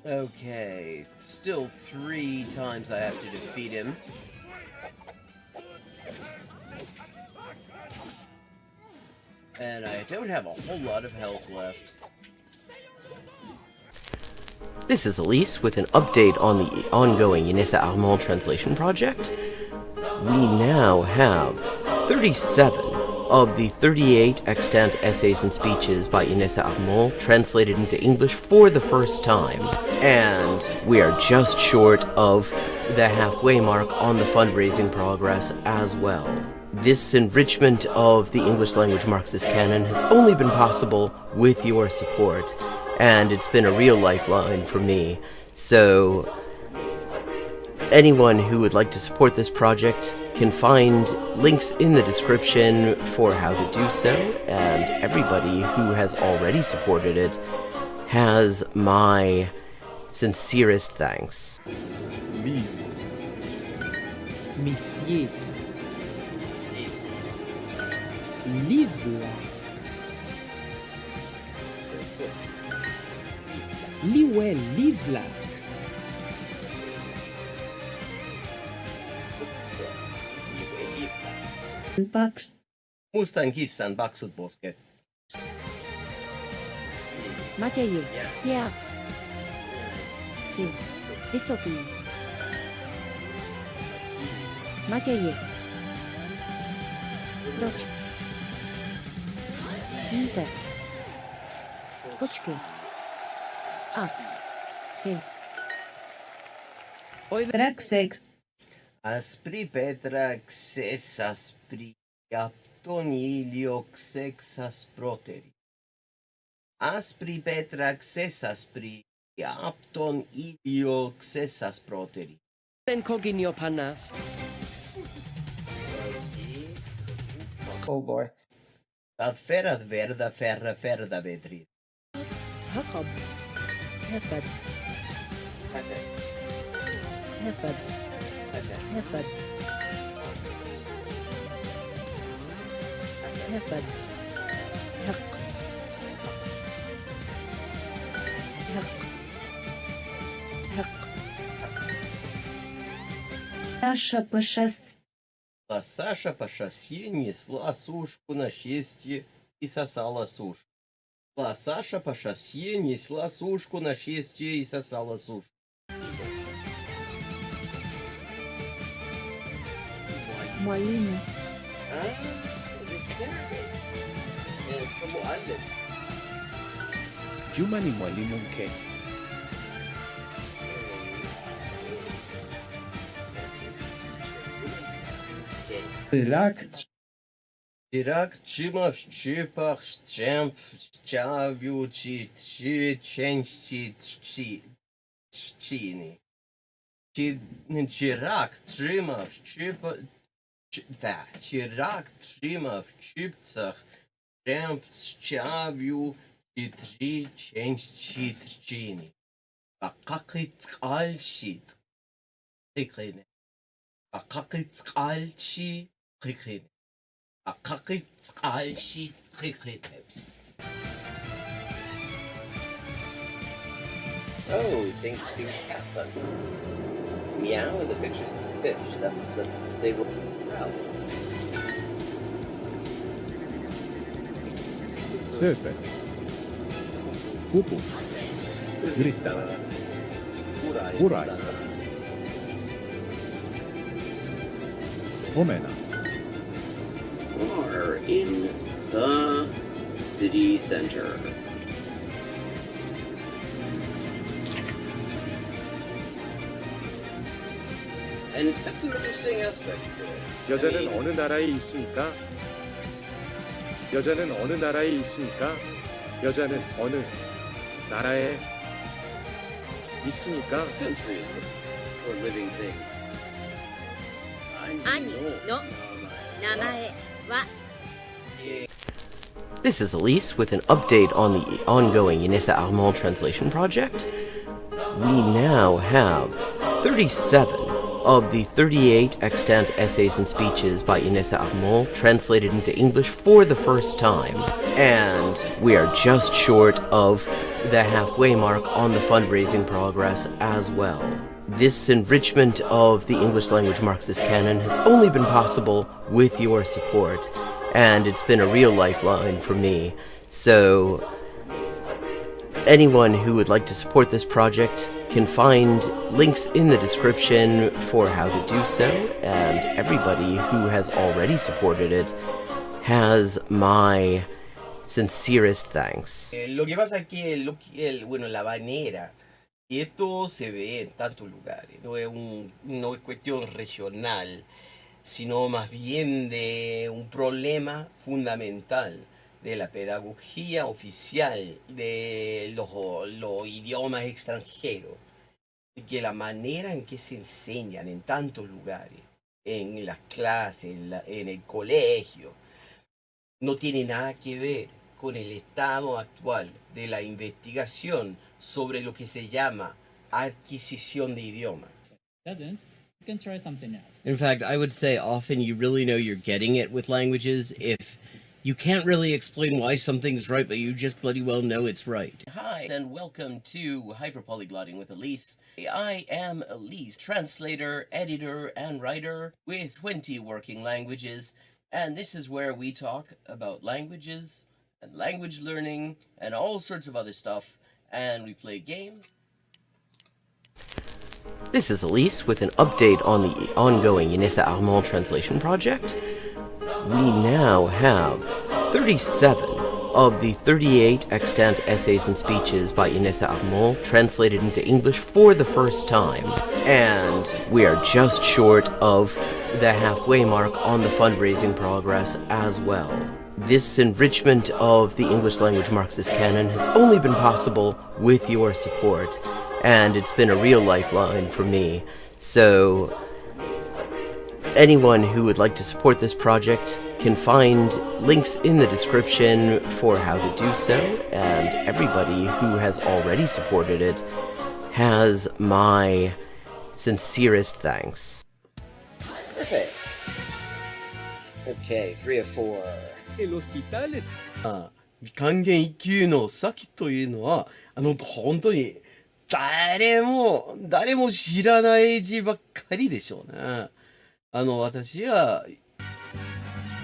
Okay, still 3 times I have to defeat him. And I don't have a whole lot of health left. This is Elise with an update on the ongoing Inessa Armand translation project. We now have 37 of the 38 extant essays and speeches by Inessa Armand translated into English for the first time. And we are just short of the halfway mark on the fundraising progress as well. This enrichment of the English language Marxist canon has only been possible with your support, and it's been a real lifeline for me. So anyone who would like to support this project can find links in the description for how to do so, and everybody who has already supported it has my sincerest thanks. Monsieur. Livre. Liwe, livre. Box. Mustan kissan paksut posket. Mathieu. Yeah. Si. Isopi. Mathieu. Proč? Víte. Počkej. A. Si. Track 6. Aspri petraxes aspri apton ilioxex asproteri. Aspri petraxes aspri apton ilioxex asproteri. Ben coginio panas. Oh boy. Ferra verda ferra vedri. Jacob. Hefed. Hefed. Hefed. Hefed. Hek. Hek. Hek. Саша Саша по шоссе несла сушку на счастье и сосала сушку. Саша по шоссе несла сушку на шесте и сосала сушку. Mwalimu. This is Arabic. And it's from Mu'allim. Juma ni mwalimu mke. Ирак чима в чипах, чемп, чавю, ченчи, чини. Чирак чима в чипах, да, чирак чима в чипцах, чемп, чавю, ченчи, чини. Акакит альшит. Хикрine. Акакит альши, хикрine. Oh, things do cat sounds. Meow and the pictures of the fish. That's they were proud. Sööpel. Kupu. Yrittävät. Uraista. Omena. Are in the city center. And it's got some interesting aspects to it. 여자는 어느 나라에 있습니까? 여자는 어느 나라에 있습니까? 여자는 어느 나라에 있습니까? Countries or living things. 兄の名前は This is Elise with an update on the ongoing Inessa Armand translation project. We now have 37 of the 38 extant essays and speeches by Inessa Armand translated into English for the first time. And we are just short of the halfway mark on the fundraising progress as well. This enrichment of the English language Marxist canon has only been possible with your support, and it's been a real lifeline for me. So, anyone who would like to support this project can find links in the description for how to do so, and everybody who has already supported it has my sincerest thanks. Lo que pasa es que bueno, la manera que esto se ve en tantos lugares, no es cuestión regional, sino más bien de un problema fundamental de la pedagogía oficial de los idiomas extranjeros, y que la manera en que se enseñan en tantos lugares, en las clases, en el colegio, no tiene nada que ver con el estado actual de la investigación sobre lo que se llama adquisición de idioma. Doesn't, you can try something else. In fact, I would say often you really know you're getting it with languages if you can't really explain why something's right, but you just bloody well know it's right. Hi, and welcome to Hyperpolyglotting with Elise. I am Elise, translator, editor, and writer with 20 working languages, and this is where we talk about languages and language learning and all sorts of other stuff, and we play games. This is Elise with an update on the ongoing Inessa Armand translation project. We now have 37 of the 38 extant essays and speeches by Inessa Armand translated into English for the first time. And we are just short of the halfway mark on the fundraising progress as well. This enrichment of the English language Marxist canon has only been possible with your support, and it's been a real lifeline for me. So, anyone who would like to support this project can find links in the description for how to do so, and everybody who has already supported it has my sincerest thanks. Perfect. Okay, 3 of 4. El hospital. 漢検1級の先というのは、本当に誰も知らない字ばっかりでしょうね。私は、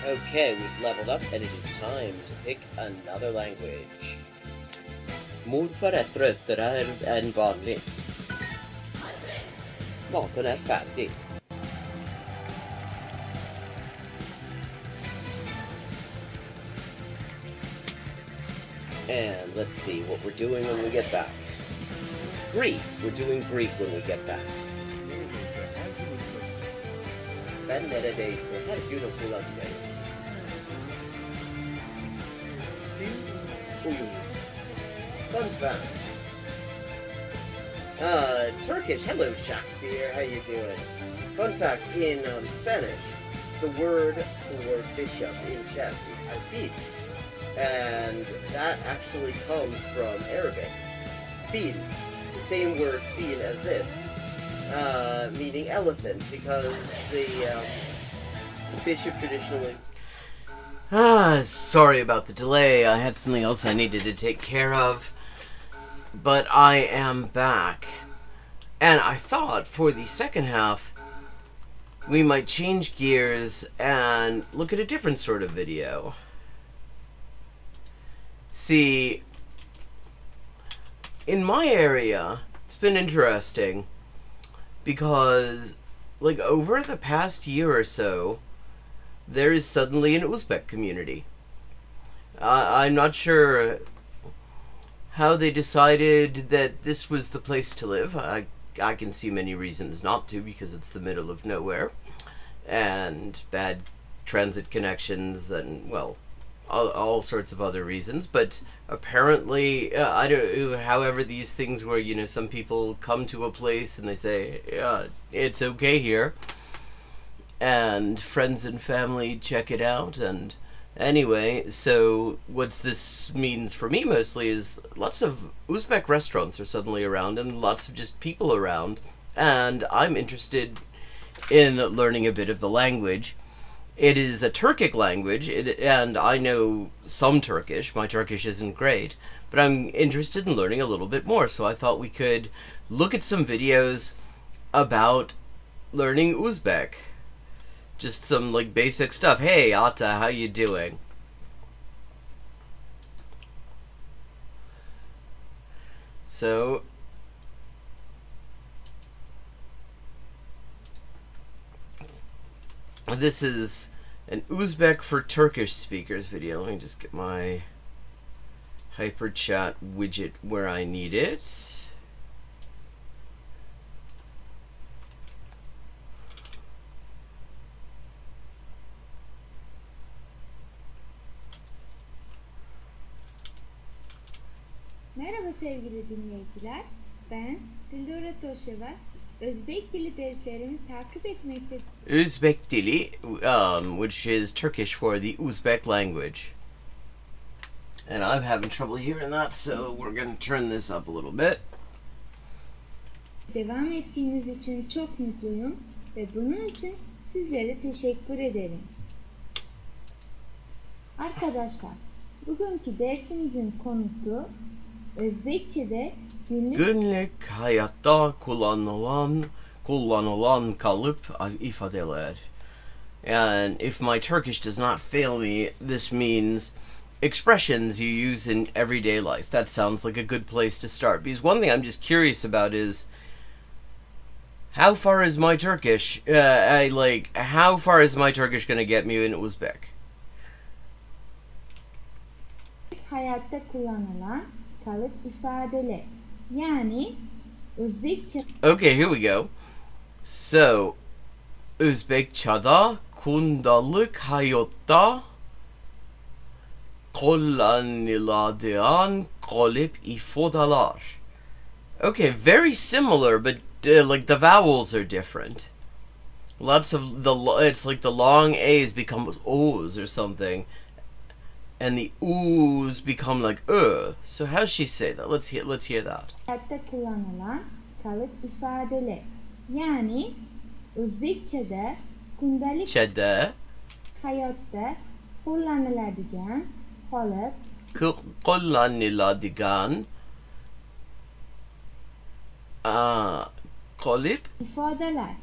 Okay, we've leveled up and it is time to pick another language. Morfar är tröttare än vanligt. Maten är färdig. And let's see what we're doing when we get back. Greek. We're doing Greek when we get back. Ben neredeyse her gün okula giderim. Fun fact. Turkish. Hello, Shakespeare. How you doing? Fun fact, in Spanish, the word for bishop in Czech is alfil. And that actually comes from Arabic. Fil. The same word fil as this. Meaning elephant, because the bishop traditionally... Sorry about the delay. I had something else I needed to take care of. But I am back. And I thought for the second half, we might change gears and look at a different sort of video. See, in my area, it's been interesting because, like, over the past year or so, there is suddenly an Uzbek community. I'm not sure how they decided that this was the place to live. I can see many reasons not to, because it's the middle of nowhere, and bad transit connections, and, well, all sorts of other reasons. But apparently, I don't. However, these things where, you know, some people come to a place and they say, "Yeah, it's okay here," and friends and family check it out. And anyway, so what this means for me mostly is lots of Uzbek restaurants are suddenly around, and lots of just people around. And I'm interested in learning a bit of the language. It is a Turkic language, and I know some Turkish. My Turkish isn't great, but I'm interested in learning a little bit more. So I thought we could look at some videos about learning Uzbek. Just some, like, basic stuff. Hey, Ata, how you doing? So, this is an Uzbek for Turkish speakers video. Let me just get my HyperChat widget where I need it. Merhaba sevgili dinleyiciler. Ben Dildora Tosheva. Özbek dili derslerini takip etmektedir. Uzbek tili, which is Turkish for the Uzbek language. And I'm having trouble hearing that, so we're going to turn this up a little bit. Devam ettiğiniz için çok mutluyum ve bunun için sizlere teşekkür ederim. Arkadaşlar, bugünkü dersimizin konusu Özbekçe'de Günlük hayatta kullanılan kalıp ifadeler. And if my Turkish does not fail me, this means expressions you use in everyday life. That sounds like a good place to start. Because one thing I'm just curious about is, how far is my Turkish? How far is my Turkish going to get me in Uzbek? hayatta kullanılan kalıp ifadeler. Yani Uzbekçe. Okay, here we go. So, Uzbekçada kundalık hayatta kullanılan kalıp ifadeler. Okay, very similar, but like the vowels are different. Lots of it's like the long A's become O's or something, and the U's become like So how's she say that? Let's hear that. Hayatta kullanılan kalıp ifadeler. Yani Uzbekçe'de kundalık hayatta kullanılabilen kalıp kullanılabilen kalıp ifadeler.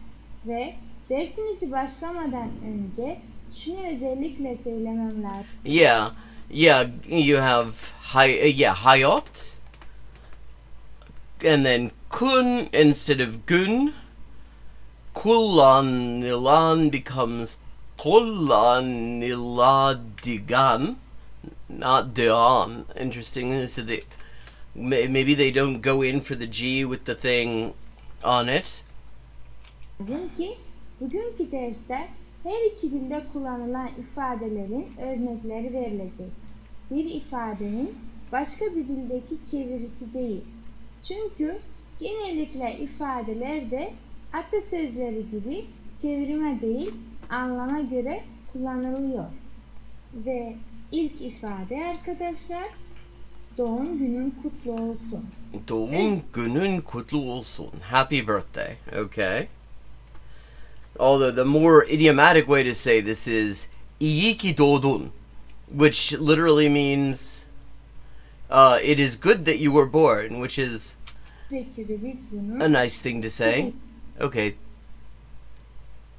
Ve dersimizi başlamadan önce şunu özellikle söylemem lazım. Yeah, you have hayat, and then kun instead of gun. Kullanılan becomes kullanıladigan, not dian. Interesting. So maybe they don't go in for the G with the thing on it. Ki bugünkü derste her iki dilde kullanılan ifadelerin örnekleri verilecek. Bir ifadenin başka bir dildeki çevirisi değil. Çünkü genellikle ifadelerde atasözleri gibi çevirme değil, anlama göre kullanılıyor. Ve ilk ifade arkadaşlar, doğum günün kutlu olsun. Doğum günün kutlu olsun. Happy birthday. Okay. Although the more idiomatic way to say this is iyi ki doğdun, which literally means it is good that you were born, which is a nice thing to say. Okay.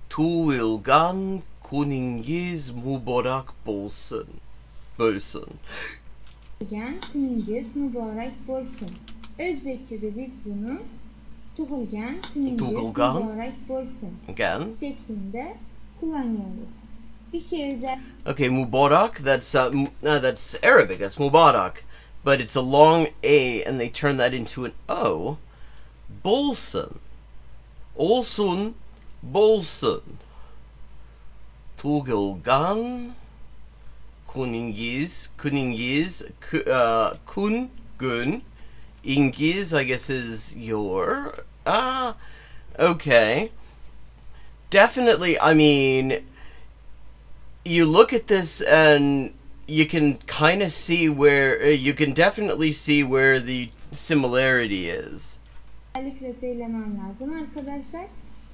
Tuğilgan kuningiz mübarek bolsun. Bolsun. Kuningiz mübarek bolsun. Özbekçe'de biz bunu Tuğilgan kuningiz mübarek bolsun şeklinde kullanıyoruz. Bir şey özel. Okay, Mubarak, that's Arabic, that's Mubarak. But it's a long A and they turn that into an O. Bolsun. Olsun, bolsun. Tuğilgan kuningiz, kun, gün. Ingiz, I guess, is your. Okay. Definitely, I mean, you look at this and you can kind of see where, you can definitely see where the similarity is. Özellikle söylemem lazım arkadaşlar.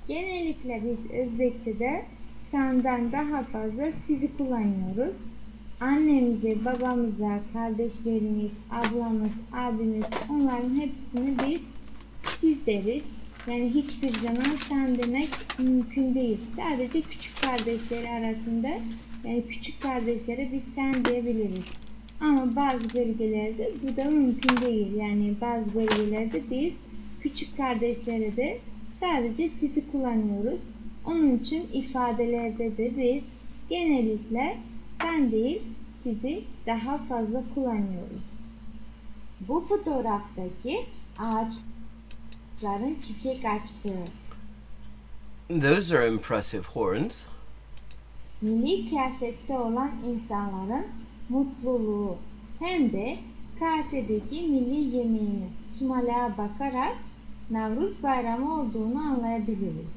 Genellikle biz Özbekçe'de senden daha fazla sizi kullanıyoruz. Annemize, babamıza, kardeşlerimiz, ablamız, abimiz, onların hepsini biz siz deriz. Yani hiçbir zaman sen demek mümkün değil. Sadece küçük kardeşleri arasında, yani küçük kardeşlere biz sen diyebiliriz. Ama bazı bölgelerde bu da mümkün değil. Yani bazı bölgelerde biz küçük kardeşlere de sadece sizi kullanıyoruz. Onun için ifadelerde de biz genellikle sen değil sizi daha fazla kullanıyoruz. Bu fotoğraftaki ağaçların çiçek açtığı. Those are impressive horns. Milli kıyafette olan insanların mutluluğu hem de kasedeki milli yemeğimiz sumalığa bakarak Navruz Bayramı olduğunu anlayabiliriz.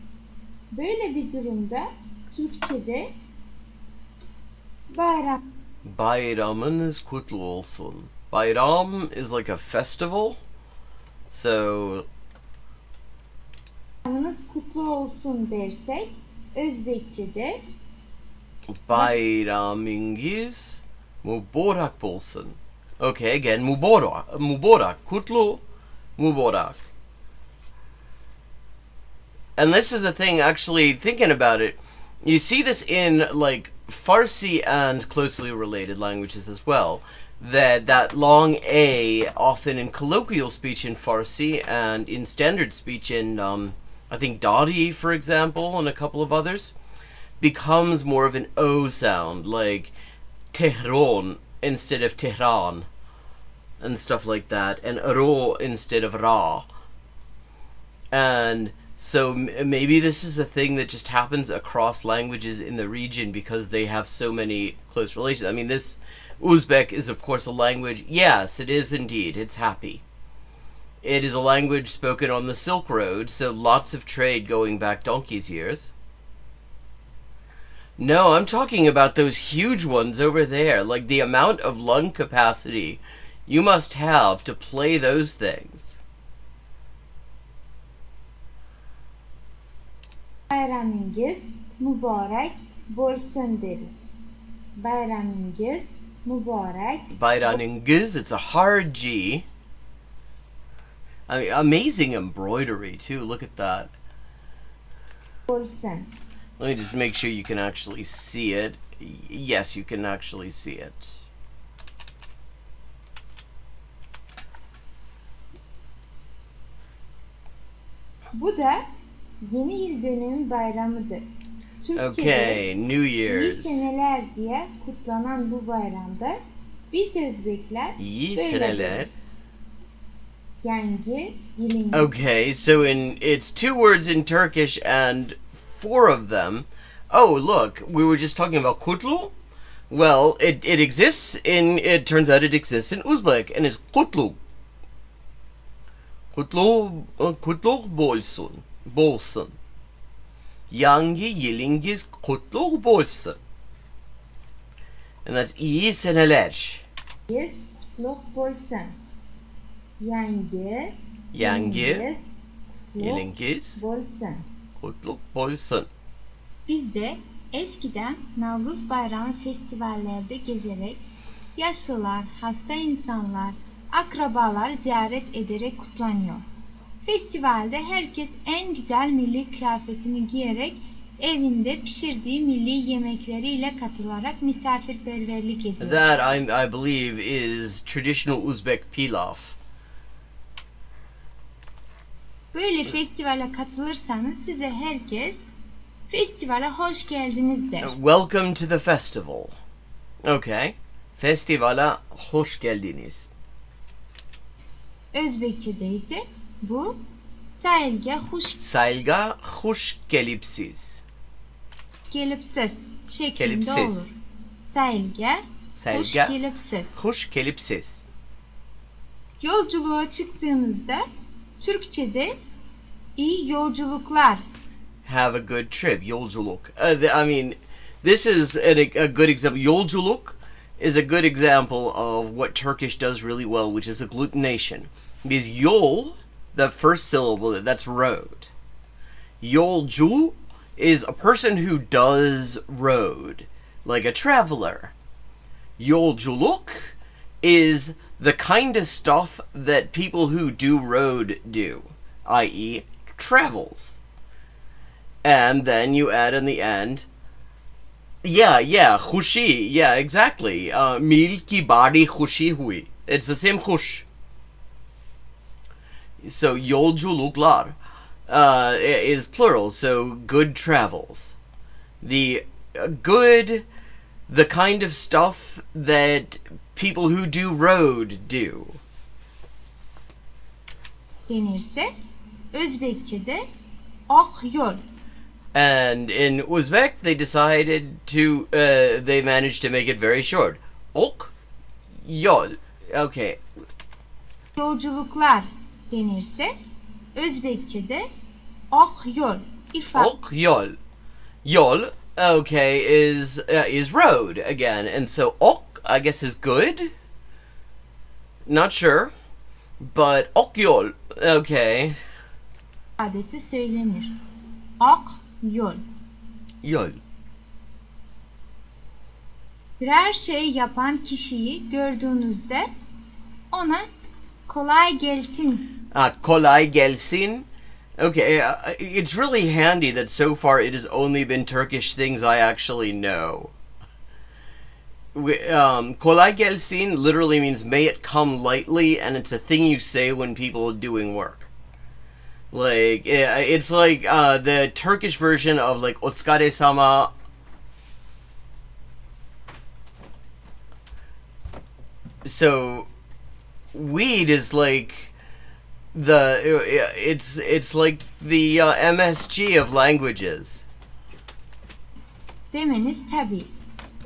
Böyle bir durumda Türkçe'de Bayramınız kutlu olsun. Bayram is like a festival. So bayramınız kutlu olsun dersek Özbekçe'de bayramınız mübarek olsun. Okay, again, mübarek, kutlu, mübarek. And this is a thing, actually, thinking about it, you see this in, like, Farsi and closely related languages as well, that long A, often in colloquial speech in Farsi and in standard speech in, I think, Dari, for example, and a couple of others, becomes more of an O sound, like Tehran instead of Tehran, and stuff like that, and Ro instead of Ra. And so maybe this is a thing that just happens across languages in the region because they have so many close relations. I mean, this Uzbek is, of course, a language. Yes, it is indeed. It's happy. It is a language spoken on the Silk Road, so lots of trade going back donkey's years. No, I'm talking about those huge ones over there, like the amount of lung capacity you must have to play those things. Bayramınız mübarek bolsun deriz. Bayramınız mübarek. Bayramınız, it's a hard G. I mean, amazing embroidery too. Look at that. Bolsun. Let me just make sure you can actually see it. Yes, you can actually see it. Bu da yeni yıl dönemi bayramıdır. Türkçe'de Okay, New iyi Year's. seneler diye kutlanan bu bayramda biz Özbekler İyi böyle seneler. deriz. Yangi, Yilingi. Okay, so it's two words in Turkish and four of them. Oh, look, we were just talking about kutlu. Well, it exists it turns out it exists in Uzbek, and it's kutlu. Kutlu bolsun. Yangi yılınız kutlu bolsun. And that's iyi seneler. Yes, kutluk bolsun. Yangi, Yangi kutluk yılınız bolsun. kutlu bolsun. Bizde eskiden Navruz Bayramı festivallerde gezerek yaşlılar, hasta insanlar, akrabalar ziyaret ederek kutlanıyor. Festivalde herkes en güzel milli kıyafetini giyerek evinde pişirdiği milli yemekleriyle katılarak misafirperverlik ediyor. That I believe is traditional Uzbek pilaf. Böyle festivale katılırsanız size herkes festivale hoş geldiniz der. Welcome to the festival. Okay. Festivala hoş geldiniz. Özbekçe'de ise bu sahilge hoş Sailga hoş gelipsiz. gelipsiz şeklinde Gelipsiz. olur. Sahilge hoş Sailga gelipsiz. hoş gelipsiz. Yolculuğa çıktığınızda Türkçe'de iyi yolculuklar Have a good trip. Yolculuk. I mean, this is a good example. Yolculuk is a good example of what Turkish does really well, which is agglutination. Because yol, the first syllable, that's road. Yolcu is a person who does road, like a traveler. Yolculuk is the kind of stuff that people who do road do, i.e., travels. And then you add in the end, khushi, yeah, exactly. Mil ki badi khushi hui. It's the same khush. So yolculuklar is plural, so good travels. The kind of stuff that people who do road do. denirse Özbekçe'de ok yol. And in Uzbek, they decided to, they managed to make it very short. Ok yol. Okay. Yolculuklar denirse Özbekçe'de ok yol ifade. Ok yol. Yol, okay, is road again. And so ok, I guess, is good? Not sure. But ok yol, okay. ifadesi söylenir. Ok yol. Yol. Birer şey yapan kişiyi gördüğünüzde ona kolay gelsin Kolay gelsin. Okay, it's really handy that so far it has only been Turkish things I actually know. Kolay gelsin literally means may it come lightly, and it's a thing you say when people are doing work. Like, it's like the Turkish version of like Otsukare sama. So, weed is like it's like the MSG of languages. demeniz tabii.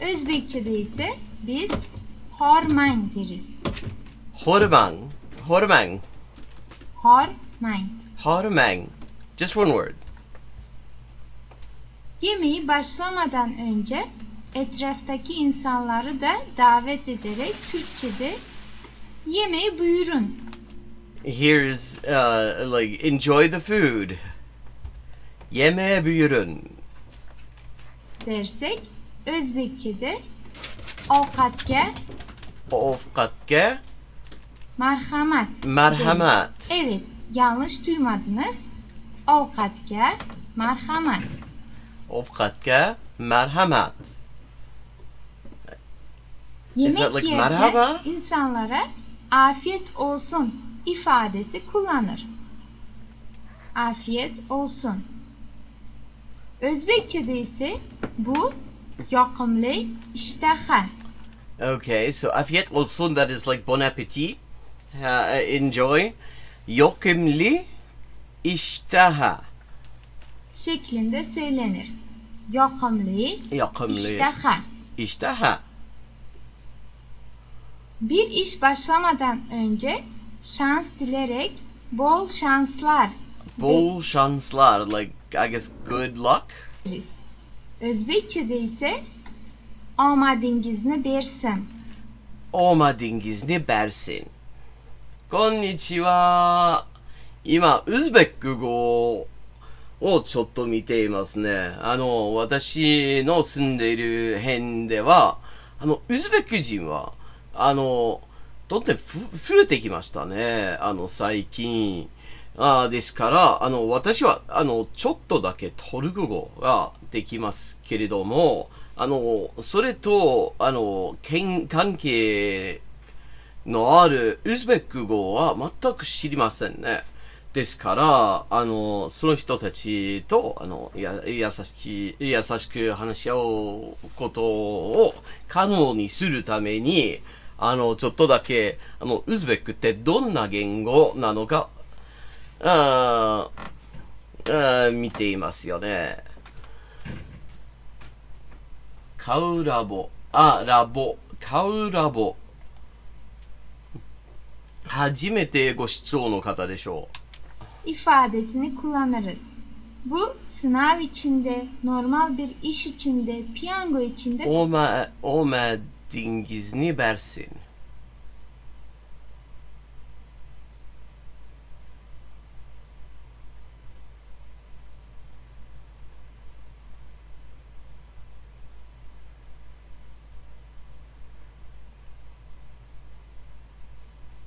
Özbekçe'de ise biz hormang deriz. Hormang. Hormang. Hormang. Just one word. Yemeği başlamadan önce etraftaki insanları da davet ederek Türkçe'de yemeği buyurun Here's like enjoy the food. Yemeğe buyurun. dersek Özbekçe'de ovqatga Ovqatga marhamat. marhamat. Evet, yanlış duymadınız. Ovqatga marhamat. Ovqatga marhamat. Yemek that like yerken merhaba? insanlara afiyet olsun ifadesi kullanır. Afiyet olsun. Özbekçe'de ise bu yoqimli ishtaha. Okay, so afiyet olsun, that is like bon appetit. Enjoy. Yoqimli ishtaha. Şeklinde söylenir. Yoqimli Yoqimli ishtaha. ishtaha. Bir iş başlamadan önce şans dilerek bol şanslar Bol şanslar, like I guess good luck. deriz. Özbekçe'de ise omadingizni bersin. Omadingizni bersin. Konnichiwa. 今、ウズベック語をちょっと見ていますね。私の住んでいる辺では、ウズベック人は、とっても増えてきましたね。最近。ですから、私は、ちょっとだけトルコ語ができますけれども、それと、関係のあるウズベック語は全く知りませんね。ですから、その人たちと、優しく話し合うことを可能にするために、ちょっとだけ、ウズベックってどんな言語なのか、見ていますよね。カウラボ。カウラボ。初めてご視聴の方でしょう。ifadesini kullanırız. Bu sınav içinde, normal bir iş içinde, piyango içinde Omadingizni bersin.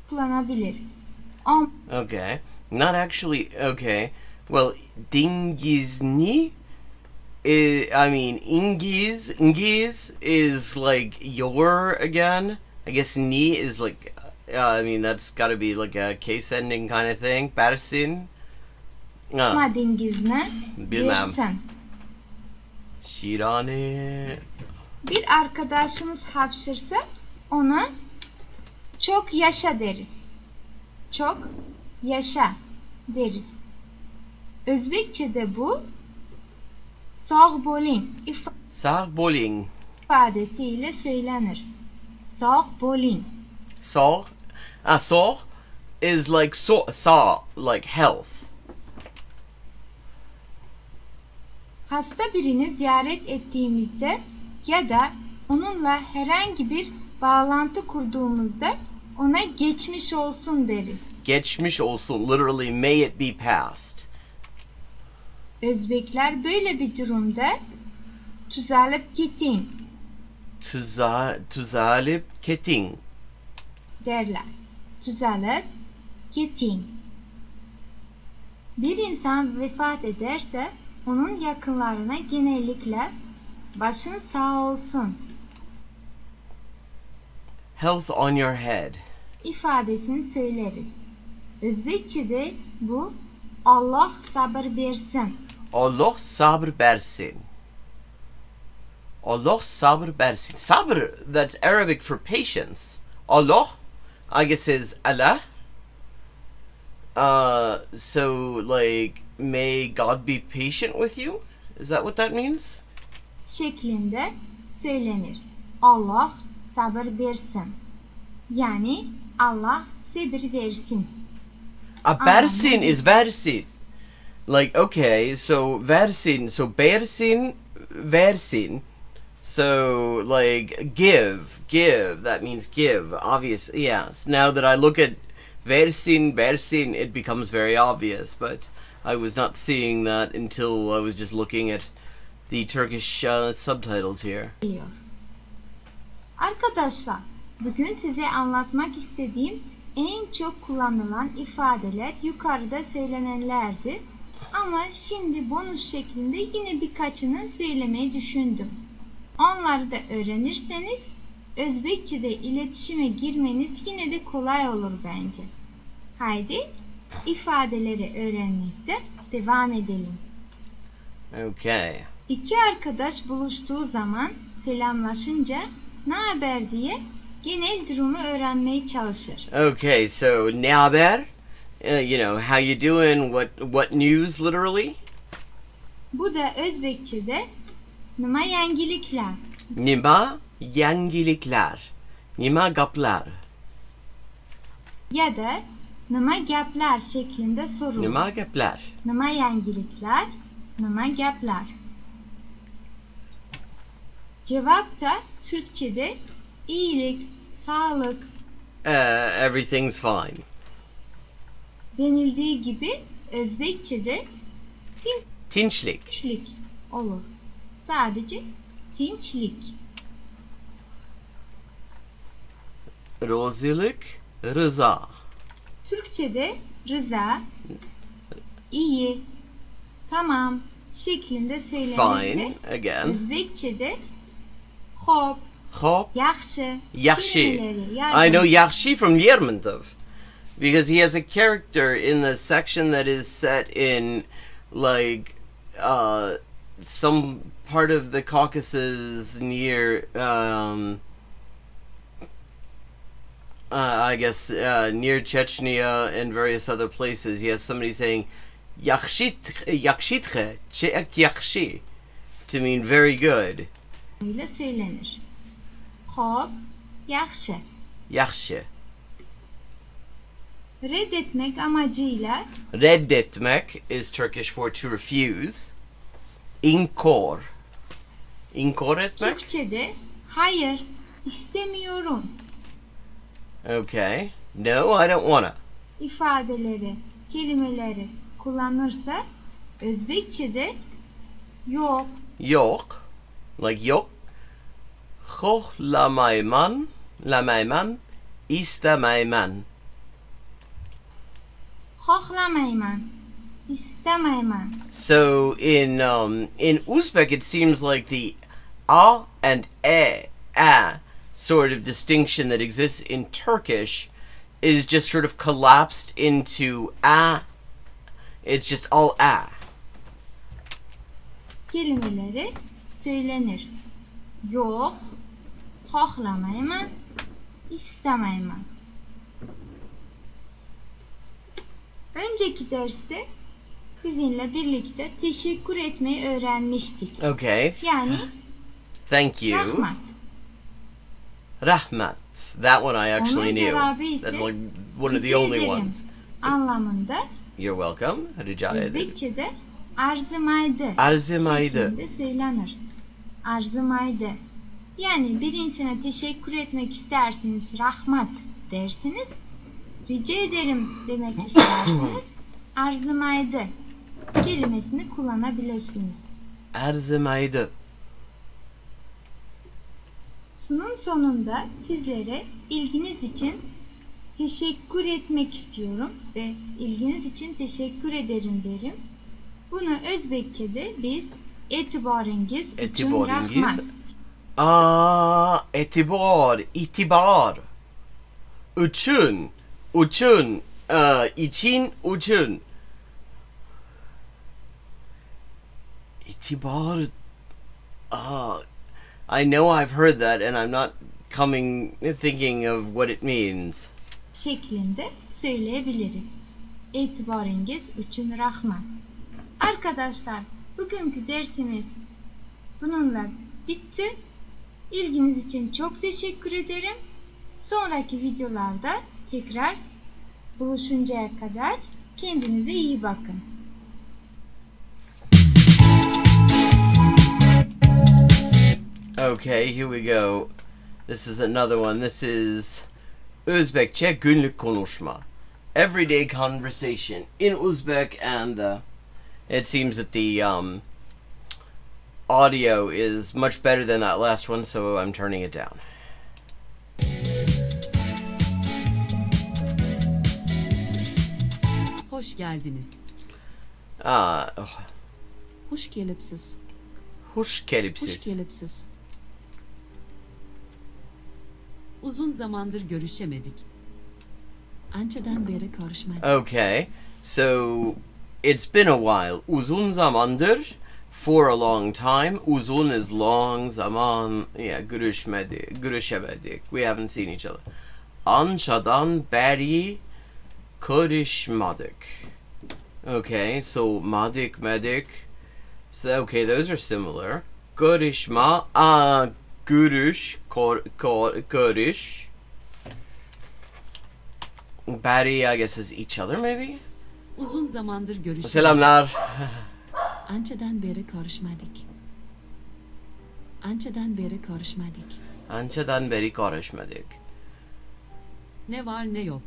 kullanabilir. Okay. Not actually, okay. Well, dingizni ingiz is like your again. I guess ni is like, that's gotta be like a case ending kind of thing. Bersin. Omadingizni Bilmem. bersin. Şirane. Bir arkadaşımız hapşırsa ona çok yaşa deriz. Çok yaşa deriz. Özbekçe'de bu sağ bolin Sağ boling. ifadesiyle söylenir. Sağ bolin. Sağ. Sağ is like sağ, like health. Hasta birini ziyaret ettiğimizde ya da onunla herhangi bir bağlantı kurduğumuzda ona geçmiş olsun deriz. Geçmiş olsun, literally may it be passed. Özbekler böyle bir durumda tuzalip gittin Tuzalip keting. derler. Tuzalip gittin. Bir insan vefat ederse onun yakınlarına genellikle başın sağ olsun Health on your head. ifadesini söyleriz. Özbekçe'de bu Allah sabır versin. Allah sabır versin. Allah sabır versin. Sabr, that's Arabic for patience. Allah, I guess, is Allah. So, like, may God be patient with you? Is that what that means? Şeklinde söylenir. Allah sabır versin. Yani Allah sabır versin. Bersin is versin. Like, okay, so versin, so bersin, versin. So, like, give, that means give, obvious, yes. Now that I look at versin, it becomes very obvious, but I was not seeing that until I was just looking at the Turkish subtitles here. Diyor. Arkadaşlar, bugün size anlatmak istediğim en çok kullanılan ifadeler yukarıda söylenenlerdi. Ama şimdi bonus şeklinde yine birkaçını söylemeyi düşündüm. Onları da öğrenirseniz Özbekçe'de iletişime girmeniz yine de kolay olur bence. Haydi ifadeleri öğrenmekte devam edelim. Okay. İki arkadaş buluştuğu zaman selamlaşınca ne haber diye genel durumu öğrenmeye çalışır. Okay, so ne haber? You know, how you doing? What news literally? Bu da Özbekçe'de nima yangiliklar Nima yangiliklar. Nima gaplar. ya da nima gaplar şeklinde sorulur. Nima gaplar. Nima yangiliklar, nima gaplar. Cevap da Türkçe'de iyilik, sağlık Everything's fine. denildiği gibi Özbekçe'de Tinçlik. tinçlik olur. Sadece tinçlik. Rozuluk, rıza. Türkçe'de rıza, iyi, tamam şeklinde söylenirse Fine, again. Özbekçe'de hop, Hop, yaxşı yaxshi. kelimeleri I know yaxshi from Lermontov. Because he has a character in the section that is set in, like, some part of the Caucasus near, I guess, near Chechnya and various other places. He has somebody saying, yakshitche, çek yakshi, to mean very good. ile söylenir. Hop, yaxşı. Yaxshi. Reddetmek amacıyla Reddetmek is Turkish for to refuse. İnkar. İnkar etmek? Türkçe'de hayır, istemiyorum Okay. No, I don't wanna. ifadeleri, kelimeleri kullanırsa Özbekçe'de yok, Yok. Like yok. Hohlamayman. Lamayman. İstemeyman. hohlamayman, istemeyman. So in Uzbek it seems like the a and a sort of distinction that exists in Turkish is just sort of collapsed into a. It's just all a. Kelimeleri söylenir. Yok, hohlamayman, istemeyman. Önceki derste sizinle birlikte teşekkür etmeyi öğrenmiştik. Okay. Yani Thank you. rahmat. Rahmat. That one I actually Onun knew. cevabı ise That's like one of the rica only ederim ones. anlamında You're welcome. Rica ederim. Özbekçe'de arzumaydı Arzumaydı. şeklinde söylenir. Arzumaydı. Yani bir insana teşekkür etmek isterseniz rahmat dersiniz. Rica ederim demek isterseniz arzumaydı kelimesini kullanabilirsiniz. Arzumaydı. Sunum sonunda sizlere ilginiz için teşekkür etmek istiyorum ve ilginiz için teşekkür ederim derim. Bunu Özbekçe'de biz etibarınız için rahmat. Etibar. İtibar. Üçün. Üçün. İçin. Üçün. İtibar. I know I've heard that and I'm not thinking of what it means. Şeklinde söyleyebiliriz. Etibarınız için rahmat. Arkadaşlar, bugünkü dersimiz bununla bitti. İlginiz için çok teşekkür ederim. Sonraki videolarda tekrar buluşuncaya kadar kendinize iyi bakın. Okay, here we go. This is another one. This is Uzbekçe günlük konuşma. Everyday conversation in Uzbek, and it seems that the audio is much better than that last one, so I'm turning it down. Hoş geldiniz. Hoş gelipsiz. Hoş gelipsiz. Hoş gelipsiz. Uzun zamandır görüşemedik. Ançadan beri karışmadık. Okay, so it's been a while. Uzun zamandır, for a long time. Uzun is long, zaman, yeah, görüşemedik. We haven't seen each other. Ançadan beri karışmadık. Okay, so madik, medik. So, okay, those are similar. Görüşma, görüş, görüş. Beri, I guess, is each other, maybe? Uzun zamandır görüşmedik. Selamlar. Ançadan beri karışmadık. Ançadan beri karışmadık. Ançadan beri karışmadık. Ne var ne yok.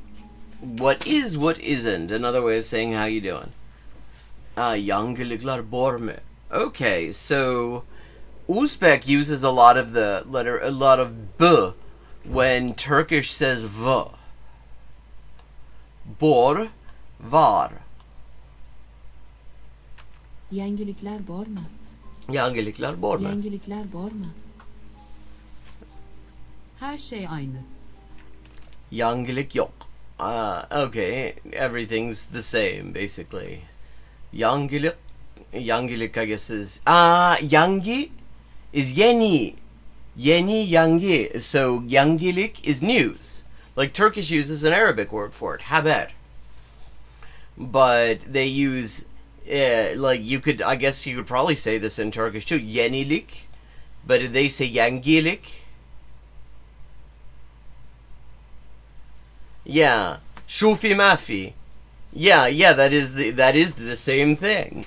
What is, what isn't? Another way of saying how you doing. Yangiliklar bor mu? Okay, so Uzbek uses a lot of b when Turkish says v. Bor, var. Yenilikler var mı? Yangiliklar bor mu? Yenilikler var mı? Her şey aynı. Yangilik yok. Okay, everything's the same, basically. Yangilik, I guess is, yangi is yeni. Yeni yangi. So yangilik is news. Like Turkish uses an Arabic word for it, haber. But they use, I guess you could probably say this in Turkish too, yenilik. But they say yangilik. Yeah, shufi mafi. Yeah, that is the same thing.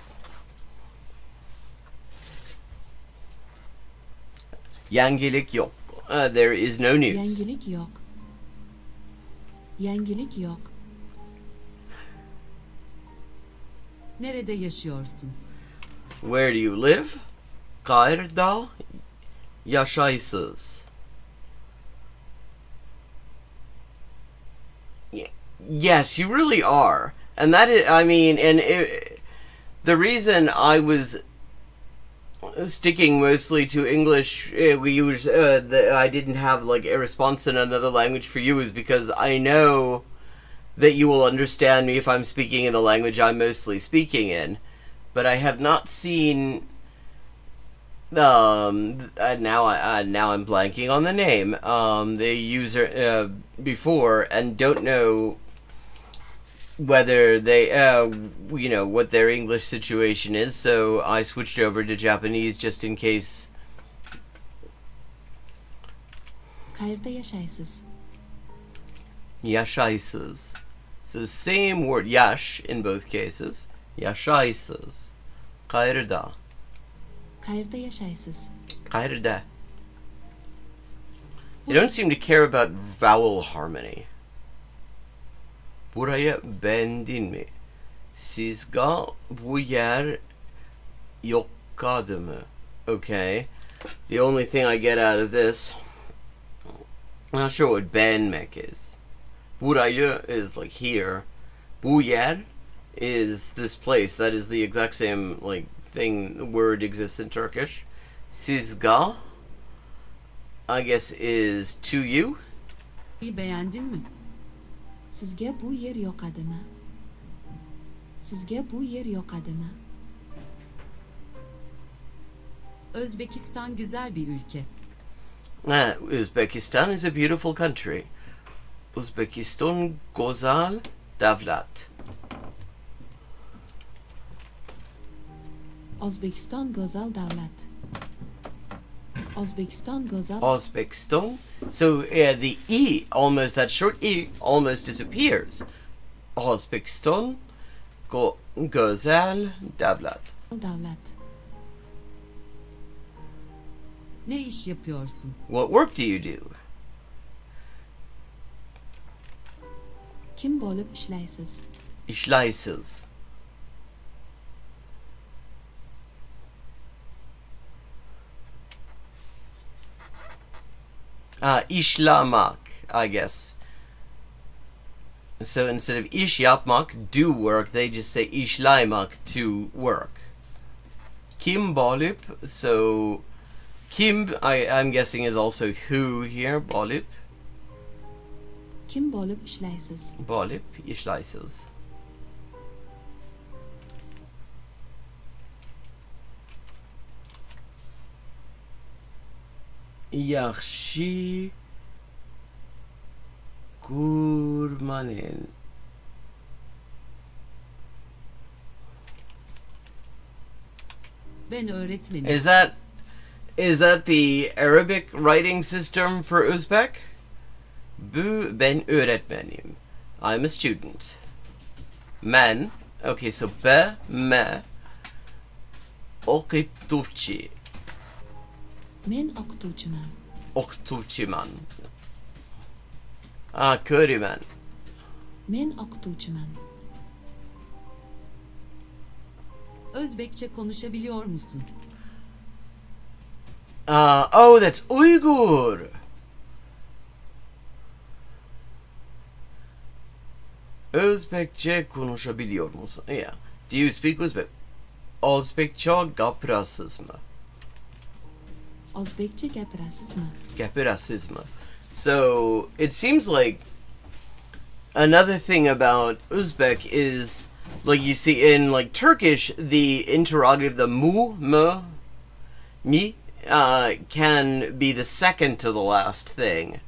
Yangilik yok. There is no news. Yenilik yok. Yenilik yok. Nerede yaşıyorsun? Where do you live? Kair'da yaşaysız. Yes, you really are. And that is, I mean, the reason I was sticking mostly to English, I didn't have like a response in another language for you is because I know that you will understand me if I'm speaking in the language I'm mostly speaking in. But I have not seen, now I'm blanking on the name, the user before, and don't know whether they, what their English situation is, so I switched over to Japanese just in case. Kayırda yaşaysız. Yaşaysız. So same word, yash in both cases. Yaşaysız. Kayırda. Kayırda yaşaysız. Kayırda. They don't seem to care about vowel harmony. Buraya beğendin mi? Sizga bu yer yokkadı mı? Okay. The only thing I get out of this, I'm not sure what beğenmek is. Buraya is like here. Bu yer is this place. That is the exact same like thing, word exists in Turkish. Sizga, I guess, is to you. Beğendin mi? Sizge bu yer yokadı mı? Sizge bu yer yokadı mı? Özbekistan güzel bir ülke. Uzbekistan is a beautiful country. Uzbekistan güzel devlet. Özbekistan güzel devlet. Özbekistan güzel. Uzbekistan. So the E, almost, that short E almost disappears. Uzbekistan güzel devlet. Devlet. Ne iş yapıyorsun? What work do you do? Kim bolup işlaysiz? İşlaysız. İşlamak, I guess. So instead of iş yapmak, do work, they just say işlaymak, to work. Kim bolup, so kim, I'm guessing, is also who here, bolup. Kim bolup işlaysiz? Bolup, işlaysız. yaxshi ko'rmanen. Ben öğretmenim. Is that the Arabic writing system for Uzbek? Bu ben öğretmenim. I'm a student. Men. Okay, so be me. Okutuvchi. Men o'qituvchiman. Okutuvchiman. Ko'riman. Men o'qituvchiman. Özbekçe konuşabiliyor musun? Oh, that's Uyghur. Özbekçe konuşabiliyor musun? Yeah. Do you speak Uzbek? Özbekçe gapirasiz mi? O'zbekcha gapirasizmi? Gapirasiz mi? So, it seems like another thing about Uzbek is, like you see in like Turkish, the interrogative, the mu, mi, can be the second to the last thing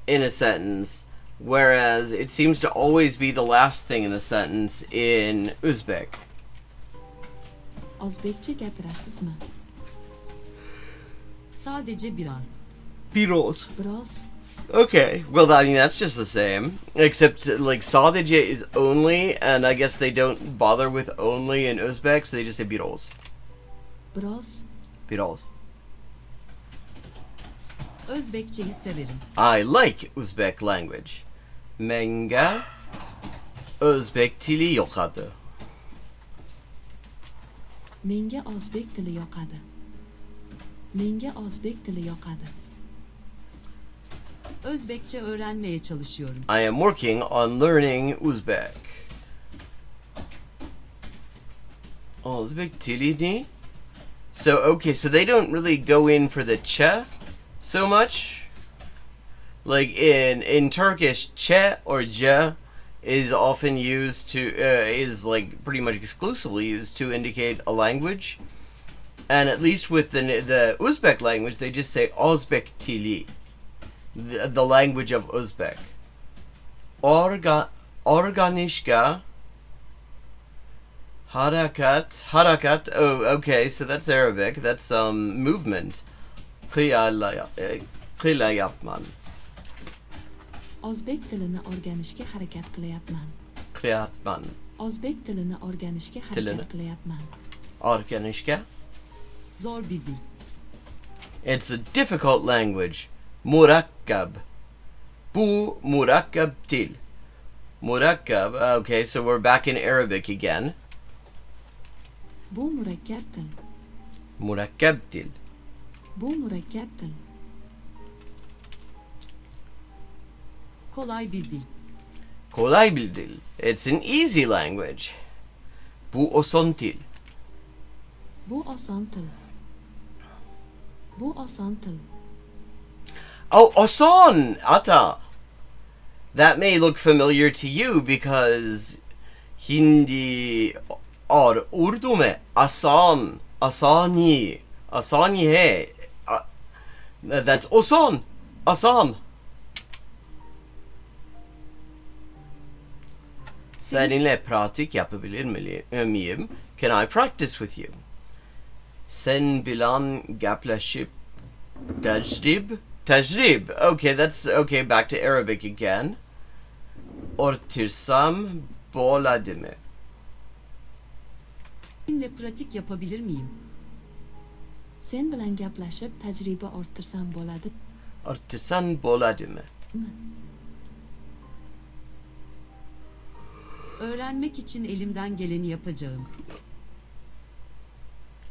in a sentence, whereas it seems to always be the last thing in the sentence in Uzbek. O'zbekcha gapirasizmi? Sadece biraz. Biros. Biroz. Okay, well, I mean, that's just the same. Except, like, sadece is only, and I guess they don't bother with only in Uzbek, so they just say biros. Biroz. Biros. Özbekçeyi severim. I like Uzbek language. Menga Özbek tili yoqadi. Menga o'zbek tili yoqadi. Menga o'zbek tili yoqadi. Özbekçe öğrenmeye çalışıyorum. I am working on learning Uzbek. Uzbek tilini? So, okay, so they don't really go in for the che so much. Like in Turkish, che or je is often used to, is like pretty much exclusively used to indicate a language. And at least with the Uzbek language, they just say Uzbek tili. The language of Uzbek. Organishka. Harakat. Oh, okay, so that's Arabic. That's movement. Qila yapman. O'zbek tilini o'rganishga harakat qilyapman. Qilyapman. O'zbek tilini o'rganishga harakat qilyapman. Organishka. Zor bir dil. It's a difficult language. Murakkab. Bu murakkab til. Murakkab. Okay, so we're back in Arabic again. Bu murakkab til. Murakkab til. Bu murakkab til. Kolay bir dil. Kolay bir dil. It's an easy language. Bu oson til. Bu oson til. Bu oson til. Oh, oson! Ata! That may look familiar to you because Hindi or Urdu mein asan, asani, asani hai. That's oson, asan. Seninle pratik yapabilir miyim? Can I practice with you? Sen bilan gaplaşıp Tajrib. Okay, that's okay. Back to Arabic again. Ortirsam boladimi. Seninle pratik yapabilir miyim? Sen bilan gaplashib tajriba orttirsam bo'ladi. Ortirsan boladimi. Öğrenmek için elimden geleni yapacağım.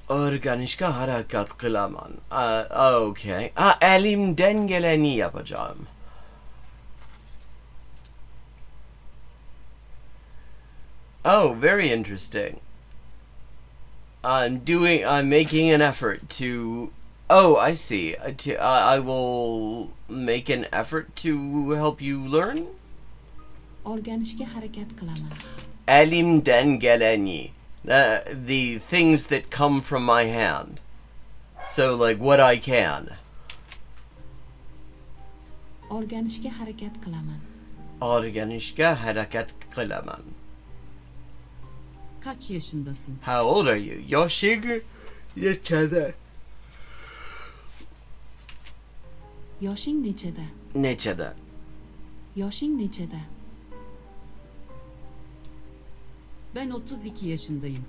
Organişka harakat kılaman. Okay. Elimden geleni yapacağım. Oh, very interesting. I'm making an effort to, oh, I see. I will make an effort to help you learn? O'rganishga harakat qilaman. Elimden geleni. The things that come from my hand. So, like, what I can. O'rganishga harakat qilaman. O'rganishga harakat qilaman. Kaç yaşındasın? How old are you? Yoshing nechada? Yoshing nechada? Nechada? Yoshing nechada? Ben 32 yaşındayım.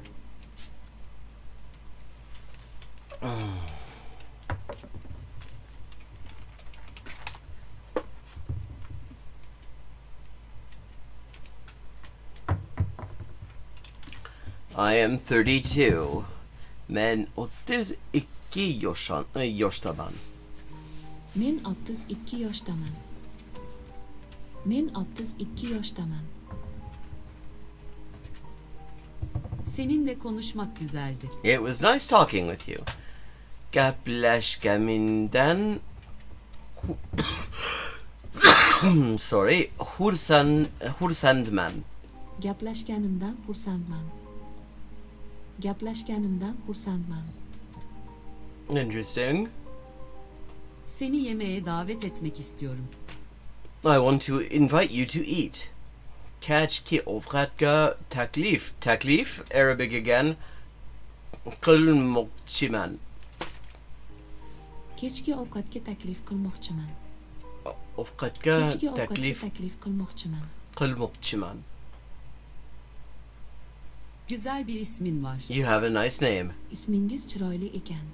I am 32. Men 32 yoshdaman. Men 32 yoshdaman. Men 32 yoshdaman. Seninle konuşmak güzeldi. It was nice talking with you. Gaplashgamindan sorry, hursandman. Gaplashganimdan xursandman. Gaplashganimdan xursandman. Interesting. Seni yemeğe davet etmek istiyorum. I want to invite you to eat. Catch ki ofratka taklif. Taklif, Arabic again. Qilmoqchiman. Kechki ovqatga taklif qilmoqchiman. Ofratka Kechki ovqatga taklif taklif qilmoqchiman. qilmoqchiman. Güzel bir ismin var. You have a nice name. Ismingiz chiroyli ekan.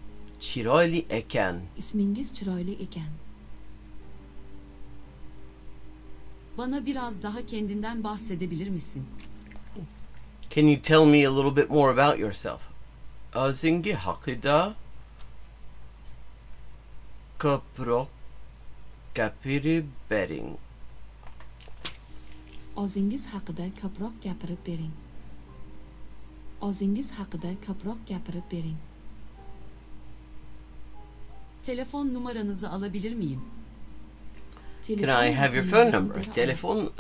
Chiroyli ekan. Ismingiz chiroyli ekan. Bana biraz daha kendinden bahsedebilir misin? Can you tell me a little bit more about yourself? Ozingi haqida ko'proq gapirib bering. O'zingiz haqida ko'proq gapirib bering. O'zingiz haqida ko'proq gapirib bering. Telefon numaranızı alabilir miyim? Can I have your phone number? Telefon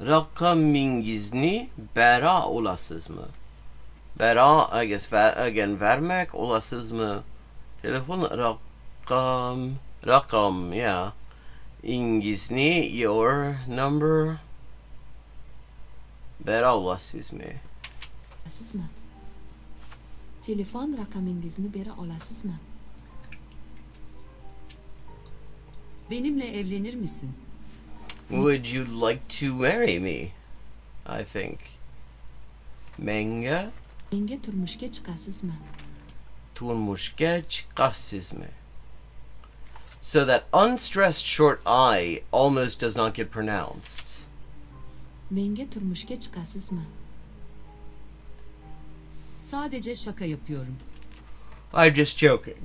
raqamingizni bera olasizmi? Bera, I guess, again, vermek olasizmi? Telefon raqam, yeah. İngizni, your number. Bera olasizmi? Olasizmi? Telefon raqamingizni bera olasizmi? Benimle evlenir misin? Would you like to marry me? I think. Menga Menga turmushga chiqasizmi? turmushga chiqasizmi? So that unstressed short I almost does not get pronounced. Menga turmushga chiqasizmi? Sadece şaka yapıyorum. I'm just joking.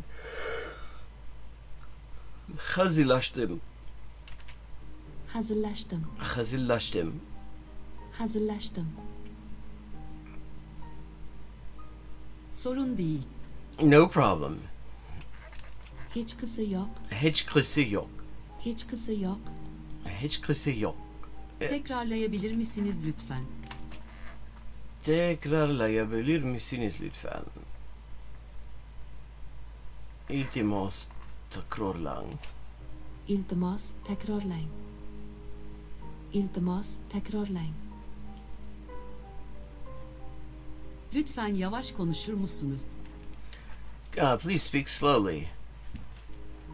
Hazırlaştım. Hazırlashdim. Hazırlaştım. Hazırlashdim. Sorun değil. No problem. Hechqisi yo'q. Hechqisi yo'q. Hechqisi yo'q. Hechqisi yo'q. Tekrarlayabilir misiniz lütfen? Tekrarlayabilir misiniz lütfen? İltimos takrorlang. Iltimos takrorlang. Iltimos takrorlang. Lütfen yavaş konuşur musunuz? Please speak slowly.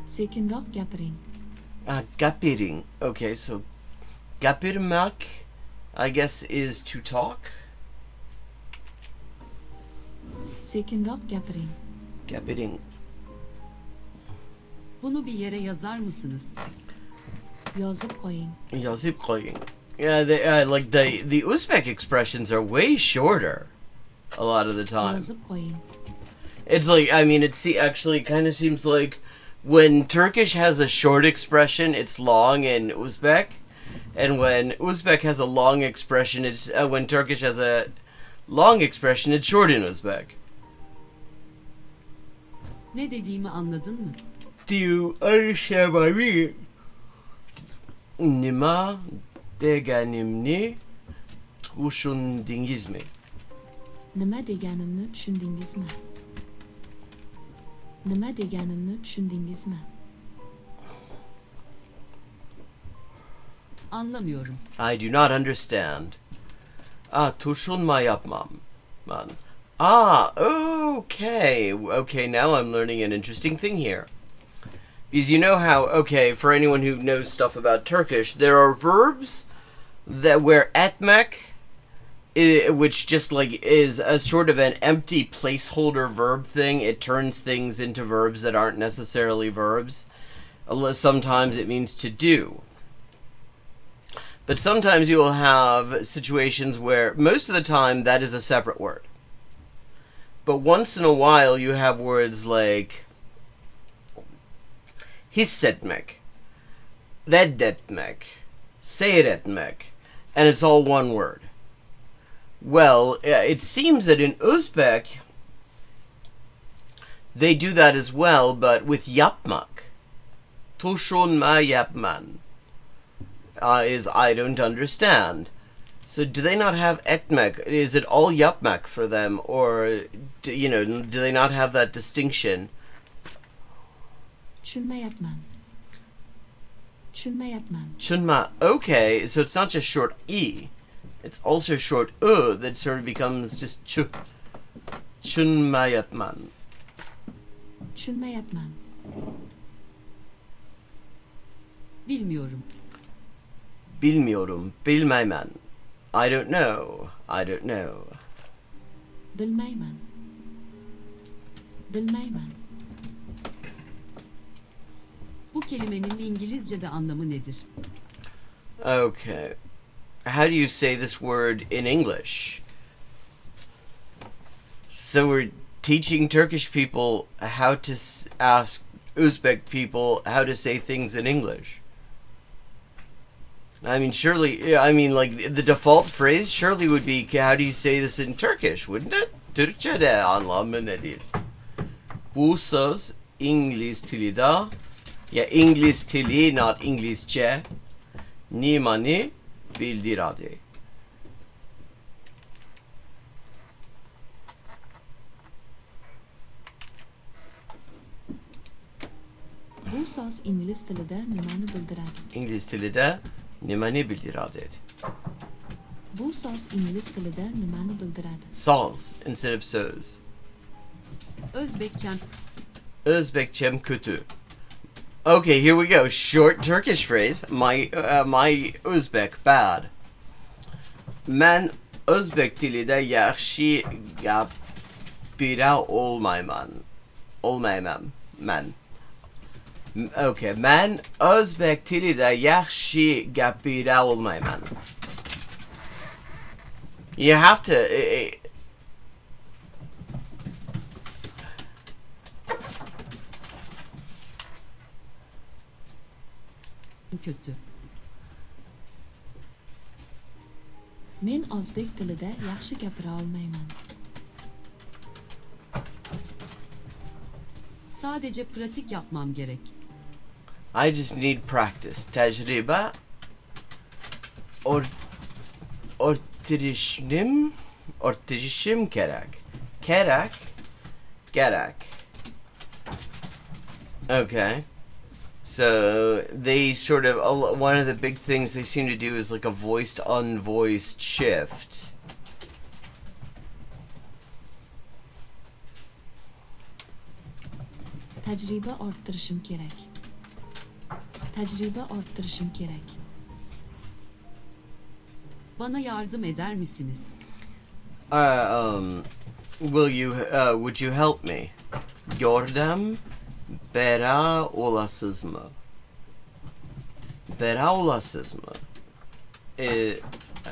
Sekinroq gapiring. Gapiring. Okay, so gapirmak, I guess, is to talk. Sekinroq gapiring. Gapiring. Bunu bir yere yazar mısınız? Yozib qo'ying. Yazib qo'ying. Yeah, they, like the Uzbek expressions are way shorter a lot of the time. Yozib qo'ying. It's like, I mean, actually kind of seems like when Turkish has a short expression, it's long in Uzbek, and when Uzbek has a long expression, it's when Turkish has a long expression, it's short in Uzbek. Ne dediğimi anladın mı? Do you understand my meaning? Nima deganimni tushundingizmi? Nima deganimni tushundingizmi? Nima deganimni tushundingizmi? Anlamıyorum. I do not understand. Tushunma yapmam. Man. Okay. Okay, now I'm learning an interesting thing here. Because you know how, okay, for anyone who knows stuff about Turkish, there are verbs that where etmek, which just like is a sort of an empty placeholder verb thing. It turns things into verbs that aren't necessarily verbs. Sometimes it means to do. But sometimes you will have situations where most of the time that is a separate word. But once in a while you have words like hissetmek, reddetmek, seyretmek, and it's all one word. Well, it seems that in Uzbek they do that as well, but with yapmak. Tushunma yapman. Is I don't understand. So do they not have etmek? Is it all yapmak for them, or do they not have that distinction? Tushunmayapman. Tushunmayapman. Chunma. Okay, so it's not just short e, it's also short u that sort of becomes just chu. Chunmayatman. Tushunmayapman. Bilmiyorum. Bilmiyorum, bilmeyman. I don't know. I don't know. Bilmayman. Bilmayman. Bu kelimenin İngilizce'de anlamı nedir? Okay. How do you say this word in English? So we're teaching Turkish people how to ask Uzbek people how to say things in English. I mean, surely, like, the default phrase surely would be, how do you say this in Turkish, wouldn't it? Türkçe'de anlamı nedir? Bu söz İngiliz tilida, ya İngiliz tili, not İngilizce, nimani bildiradi. Bu so'z ingliz tilida nimani bildiradi? İngiliz tilida nimani bildiradi. Bu so'z ingliz tilida nimani bildiradi? Soz instead of söz. Özbekçem. Özbekçem kötü. Okay, here we go. Short Turkish phrase. My Uzbek bad. Men Özbek dilinde yaxshi gapira olmaymam. Men. Okay, men Özbek dilinde yaxshi gapira olmaymam. You have to. Kötü. Men o'zbek tilida yaxshi gapira olmayman. Sadece pratik yapmam gerek. I just need practice. Tecrübe ortişim gerek. Gerek. Okay. So they sort of, one of the big things they seem to do is like a voiced unvoiced shift. Tecrübe orttirishim kerak. Tecrübe orttirishim kerak. Bana yardım eder misiniz? Would you help me? Yordam bera olasız mı? Bera olasız mı?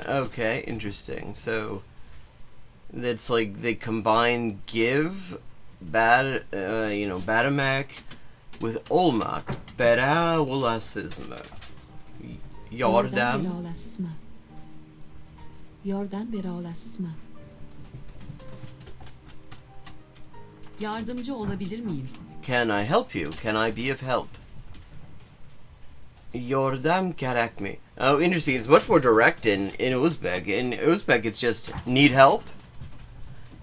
Okay, interesting. So that's like they combine give, badamak with olmak. Bera olasız mı? Yordam. bera olasizmi? Yordam bera olasizmi? Yardımcı olabilir miyim? Can I help you? Can I be of help? Yordam gerek mi? Oh, interesting. It's much more direct in Uzbek. In Uzbek, it's just need help.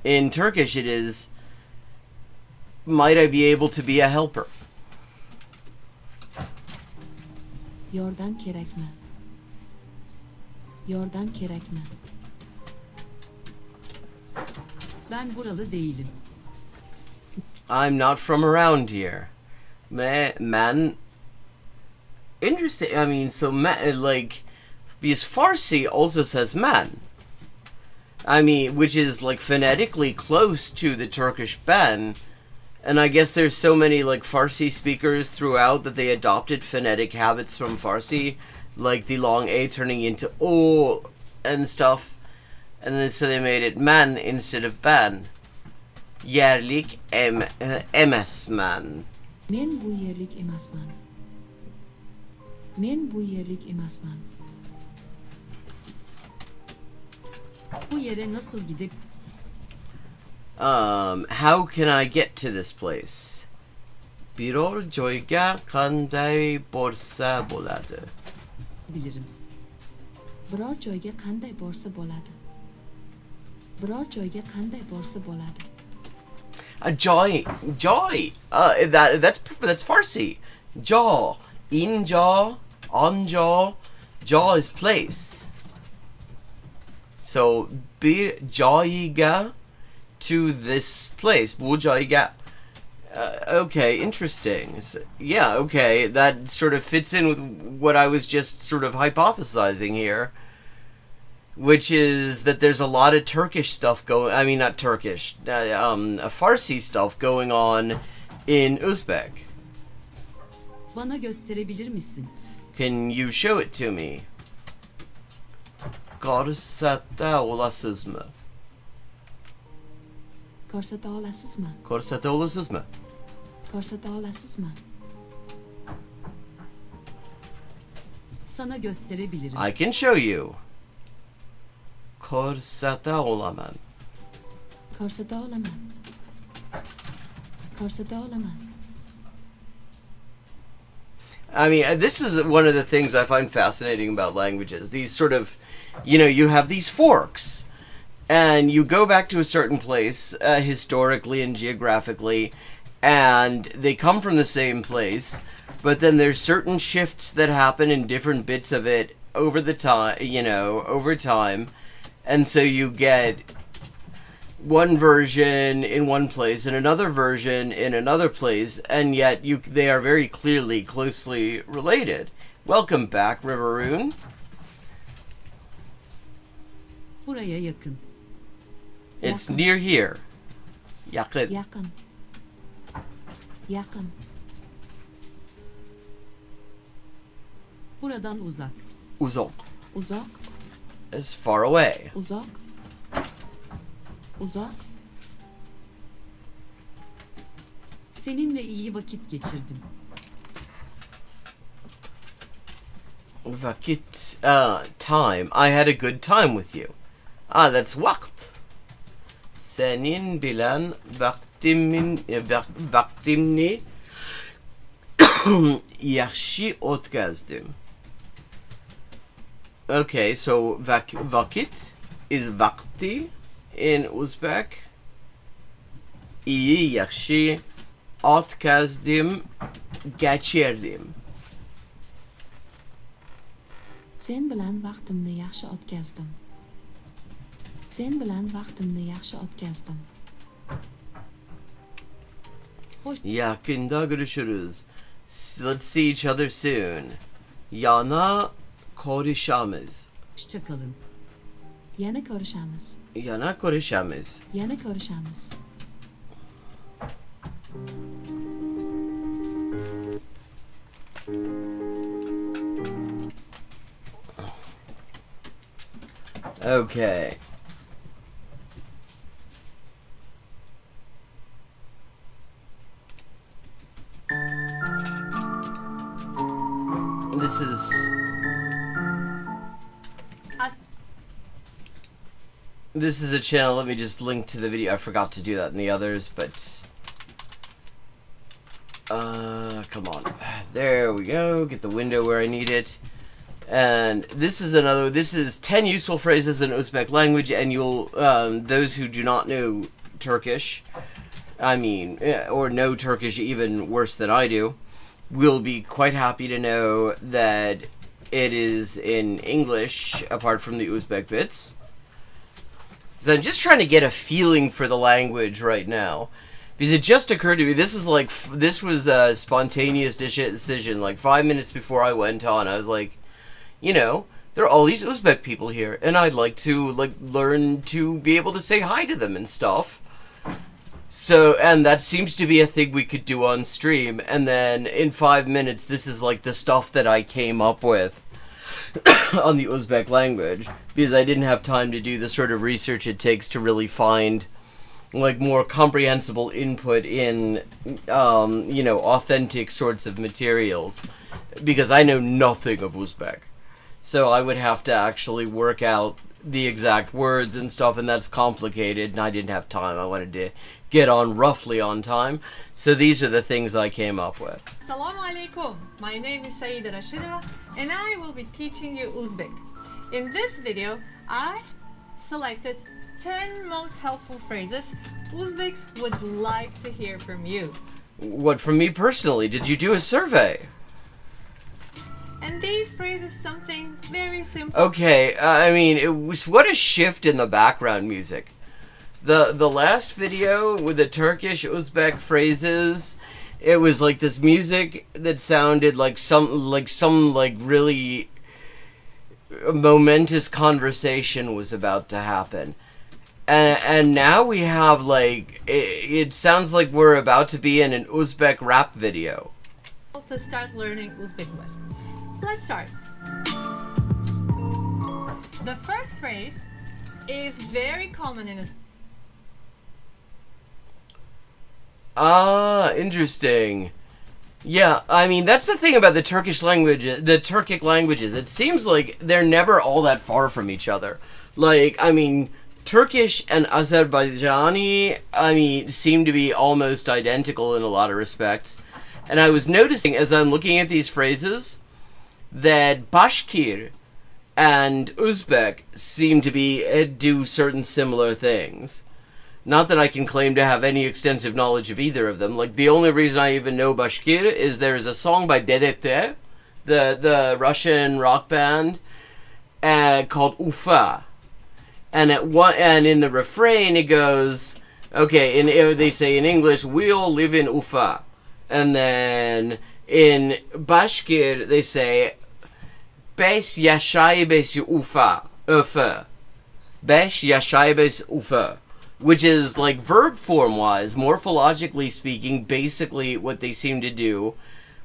In Turkish, it is might I be able to be a helper? Yordam kerakmi? Yordam kerakmi? Ben buralı değilim. I'm not from around here. Man. Interesting. I mean, so man, like, because Farsi also says man. I mean, which is like phonetically close to the Turkish ben. And I guess there's so many like Farsi speakers throughout that they adopted phonetic habits from Farsi, like the long A turning into O and stuff. And then so they made it man instead of ben. Yerlik emesman. Men bu yerlik emasman. Men bu yerlik emasman. Bu yere nasıl gidip How can I get to this place? Biror joyga qanday borsa bo'ladi? bilirim? Biror joyga qanday borsa bo'ladi? Biror joyga qanday borsa bo'ladi? Joy. That's Farsi. Jaw, in jaw, on jaw. Jaw is place. So bir joyga to this place. Bu joyga. Okay, interesting. So, yeah, okay, that sort of fits in with what I was just sort of hypothesizing here, which is that there's a lot of Turkish stuff going. I mean, not Turkish, Farsi stuff going on in Uzbek. Bana gösterebilir misin? Can you show it to me? Korsata olasız mı? Ko'rsata olasizmi? Korsata olasız mı? Ko'rsata olasizmi? Sana gösterebilirim. I can show you. Korsata olaman. Ko'rsata olaman. Ko'rsata olaman. I mean, this is one of the things I find fascinating about languages. These sort of, you have these forks, and you go back to a certain place, historically and geographically, and they come from the same place, but then there's certain shifts that happen in different bits of it over time, and so you get one version in one place and another version in another place, and yet they are very clearly closely related. Welcome back, Riveroon. Buraya yakın. It's near here. Yakın. Yaqin. Yaqin. Buradan uzak. Uzak. Uzoq. It's far away. Uzoq. Uzoq. Seninle iyi vakit geçirdim. Vakit. Time. I had a good time with you. That's waqt. Senin bilen vaktimni yaxshi o'tkazdim. Okay, so vakit is vakti in Uzbek. İyi yaxshi o'tkazdim geçirdim. Sen bilan vaqtimni yaxshi o'tkazdim. Sen bilan vaqtimni yaxshi o'tkazdim. Yakında görüşürüz. Let's see each other soon. Yana konuşamız. Hoşça kalın. Yana ko'rishamiz. Yana konuşamız. Yana ko'rishamiz. Okay. This is a channel. Let me just link to the video. I forgot to do that in the others, but come on. There we go. Get the window where I need it. And this is 10 useful phrases in Uzbek language, and you'll those who do not know Turkish or know Turkish even worse than I do, will be quite happy to know that it is in English, apart from the Uzbek bits. So I'm just trying to get a feeling for the language right now. Because it just occurred to me, this was a spontaneous decision, like 5 minutes before I went on. I was like, there are all these Uzbek people here, and I'd like to, learn to be able to say hi to them and stuff. So, and that seems to be a thing we could do on stream, and then in 5 minutes, this is, the stuff that I came up with on the Uzbek language, because I didn't have time to do the sort of research it takes to really find more comprehensible input in, authentic sorts of materials, because I know nothing of Uzbek. So I would have to actually work out the exact words and stuff, and that's complicated, and I didn't have time. I wanted to get on roughly on time. So these are the things I came up with. Assalamu alaikum. My name is Saida Rashidova, and I will be teaching you Uzbek. In this video, I selected 10 most helpful phrases Uzbeks would like to hear from you. What, from me personally? Did you do a survey? And these phrases something very simple. Okay, it was, what a shift in the background music. The last video with the Turkish Uzbek phrases, it was like this music that sounded like some really momentous conversation was about to happen. And now we have it sounds like we're about to be in an Uzbek rap video. To start learning Uzbek with. Let's start. The first phrase is very common in interesting. Yeah, that's the thing about the Turkish language, the Turkic languages. It seems like they're never all that far from each other. Turkish and Azerbaijani, seem to be almost identical in a lot of respects. And I was noticing as I'm looking at these phrases that Bashkir and Uzbek seem to do certain similar things. Not that I can claim to have any extensive knowledge of either of them. The only reason I even know Bashkir is there's a song by DDT, the Russian rock band, called Ufa. And in the refrain it goes, they say in English, we'll live in Ufa. And then in Bashkir they say, Beş yaşaybes Ufa. Beş yaşaybes Ufa. Which is, verb form-wise, morphologically speaking, basically what they seem to do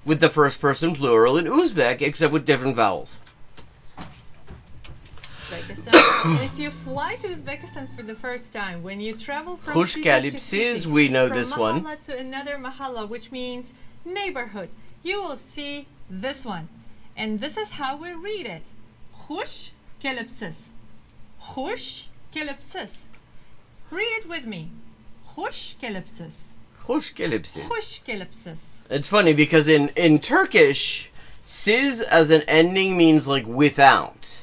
with the first-person plural in Uzbek, except with different vowels. And if you fly to Uzbekistan for the first time, when you travel from city to city, we know from this one. mahalla to another mahalla, which means neighborhood, you will see this one. And this is how we read it. Hush kelipsis. Hush kelipsis. Read it with me. Hush kelipsis. Hush kelipsis. Hush kelipsis. It's funny because in Turkish, siz as an ending means without.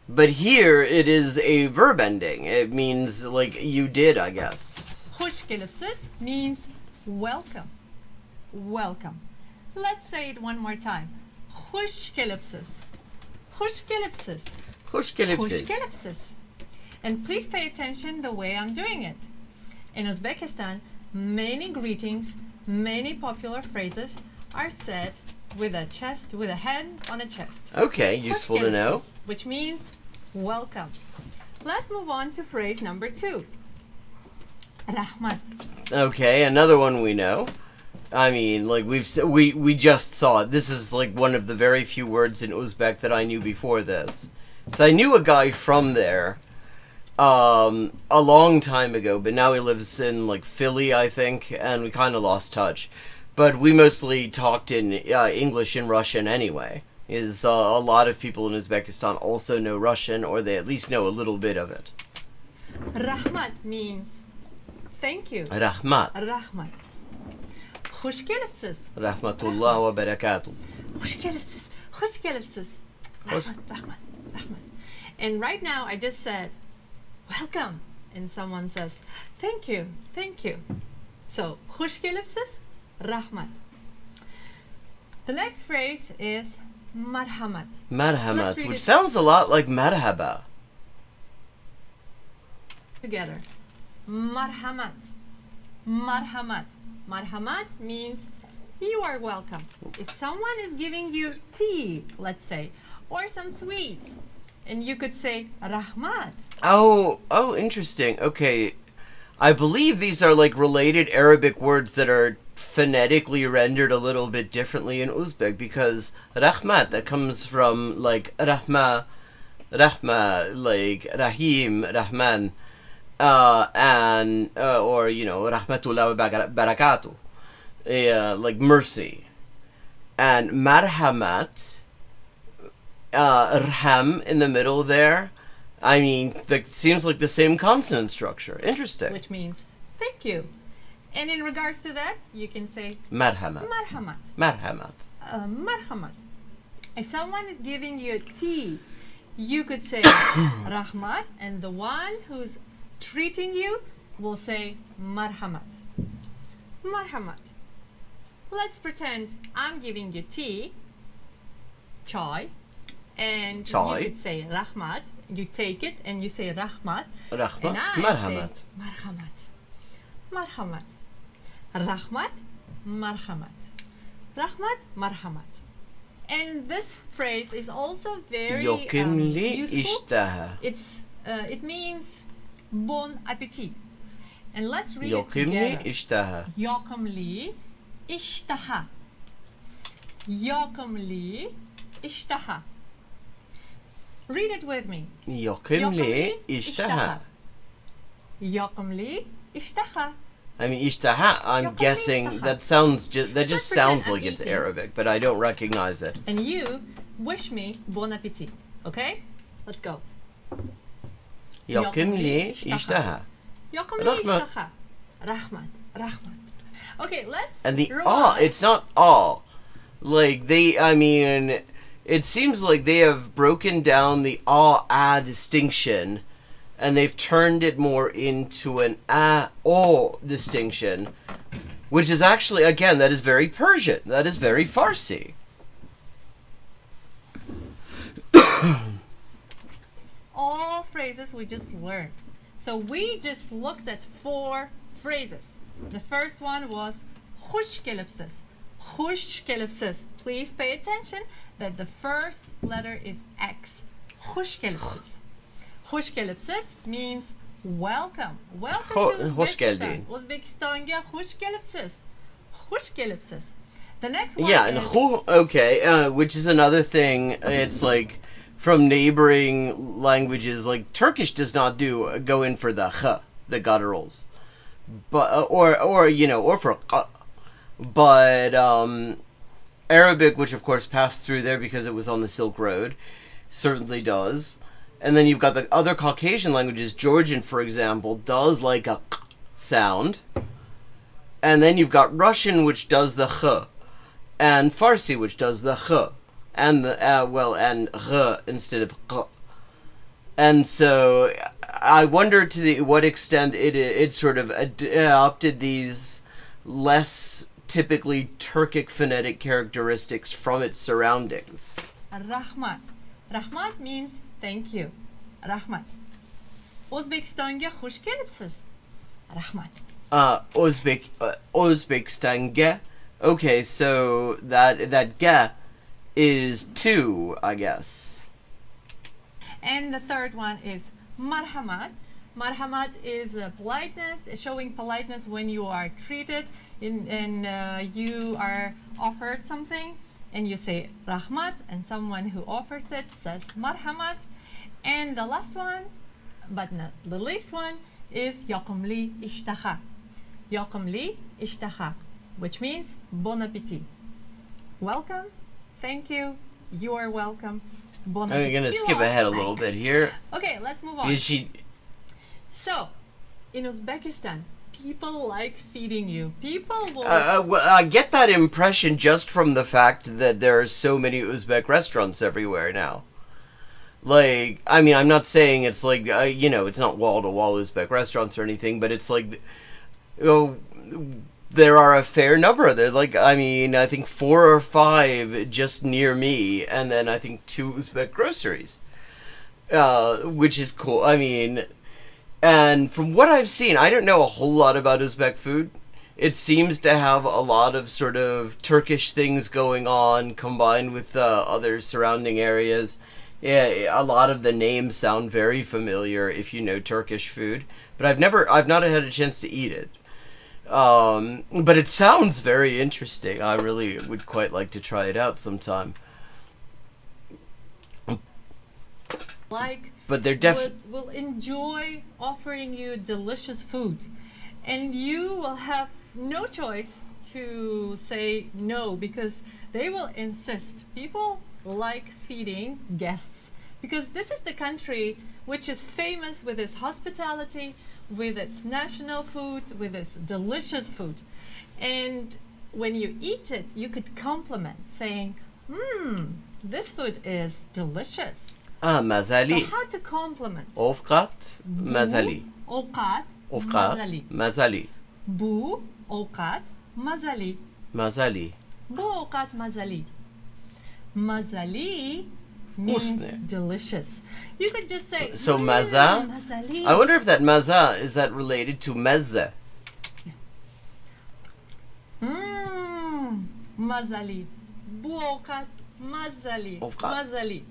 But here it is a verb ending. It means you did, I guess. Hush kelipsis means welcome. Welcome. Let's say it one more time. Hush kelipsis. Hush kelipsis. Hush kelipsis. Hush kelipsis. And please pay attention the way I'm doing it. In Uzbekistan, many greetings, many popular phrases are said with a head on a chest. Okay, useful to know. Which means welcome. Let's move on to phrase number 2. Rahmat. Okay, another one we know. We just saw it. This is one of the very few words in Uzbek that I knew before this. So I knew a guy from there a long time ago, but now he lives in Philly, I think, and we kind of lost touch. But we mostly talked in English and Russian anyway. A lot of people in Uzbekistan also know Russian, or they at least know a little bit of it. Rahmat means thank you. Rahmat. Rahmat. Hoş gelipsiz. Rahmatullah wa barakatuh. Hoş gelipsiz. Hoş gelipsiz. Rahmat, rahmat, rahmat. And right now I just said welcome, and someone says Thank you, thank you. So, hoş gelipsiz, rahmat. The next phrase is marhamat. Marhamat, which sounds a lot like marhaba. Together. Marhamat. Marhamat. Marhamat means you are welcome. If someone is giving you tea, let's say, or some sweets, and you could say rahmat. Oh, interesting. Okay. I believe these are like related Arabic words that are phonetically rendered a little bit differently in Uzbek, because rahmat, that comes from like rahma, like rahim, rahman, and or rahmatullah wa barakatuh, like mercy, and marhamat, rham in the middle there. I mean, that seems like the same consonant structure. Interesting. Which means thank you. And in regards to that, you can say marhamat. Marhamat. Marhamat. Marhamat. If someone is giving you tea, you could say rahmat, and the one who's treating you will say marhamat. Marhamat. Let's pretend I'm giving you tea, chai, and Chai. you could say rahmat. You take it and you say rahmat. Rahmat. And I Marhamat. say marhamat. Marhamat. Rahmat. Marhamat. Rahmat. Marhamat. And this phrase is also very Yokim li useful. ishtaha. It means bon appetit. And let's read it Yokim li together. ishtaha. Yokim li ishtaha. Yokim li ishtaha. Read it with me. Yokim li ishtaha. Yokim li ishtaha. I mean, ishtaha, I'm Yokim li guessing ishtaha. that just sounds pretend like I'm it's eating. Arabic, but I don't recognize it. And you wish me bon appetit. Okay? Let's go. Yokim li ishtaha. Yokim li Rahmat. ishtaha. Rahmat. Rahmat. Okay, let's And the revise. it's not like it seems like they have broken down the distinction, and they've turned it more into an distinction, which is actually, again, that is very Persian. That is very Farsi. All phrases we just learned. So we just looked at 4 phrases. The first one was hoş gelipsiz. Hoş gelipsiz. Please pay attention that the first letter is X. Hoş gelipsiz. Hoş gelipsiz means welcome. Welcome to Hoş Uzbekistan. geldin. Uzbekistan'a hoş gelipsiz. Hoş gelipsiz. The next one Yeah, and is which is another thing. It's like from neighboring languages, like Turkish does not go in for the the gutturals, but or for but Arabic, which of course passed through there because it was on the Silk Road, certainly does. And then you've got the other Caucasian languages. Georgian, for example, does like a sound. And then you've got Russian, which does the and Farsi, which does the and the and instead of And so I wonder to what extent it sort of adopted these less typically Turkic phonetic characteristics from its surroundings. Rahmat. Rahmat means thank you. Rahmat. Uzbekistan'a hoş gelipsiz. Rahmat. Uzbekistan. Okay, so that ga is 2, I guess. And the third one is marhamat. Marhamat is politeness, showing politeness when you are treated and you are offered something, and you say rahmat, and someone who offers it says marhamat. And the last one, but not the least one, is yokum li ishtaha. Yokum li ishtaha, which means bon appetit. Welcome, thank you, you are welcome. Bon appetit. I'm gonna skip ahead a little bit here. Okay, let's move on. So, in Uzbekistan, people like feeding you. People will... I get that impression just from the fact that there are so many Uzbek restaurants everywhere now. Like, I mean, I'm not saying it's like, you know, it's not wall-to-wall Uzbek restaurants or anything, but it's like, you know, there are a fair number. There's like, I mean, I think 4 or 5 just near me, and then I think 2 Uzbek groceries, which is cool. I mean, and from what I've seen, I don't know a whole lot about Uzbek food. It seems to have a lot of sort of Turkish things going on, combined with other surrounding areas. Yeah, a lot of the names sound very familiar if you know Turkish food, but I've not had a chance to eat it. But it sounds very interesting. I really would quite like to try it out sometime. But they're will enjoy offering you delicious food, and you will have no choice to say no, because they will insist. People like feeding guests because this is the country which is famous with its hospitality, with its national food, with its delicious food. And when you eat it, you could compliment, saying, this food is delicious. Mazali. So how to compliment? Ovqat mazali. Ovqat mazali. Bu ovqat mazali. Mazali. Bu ovqat mazali. Mazali means delicious. You could just say, so maza? Mazali. I wonder if that maza, is that related to mezze? Mazali. Bu ovqat mazali. Mazali.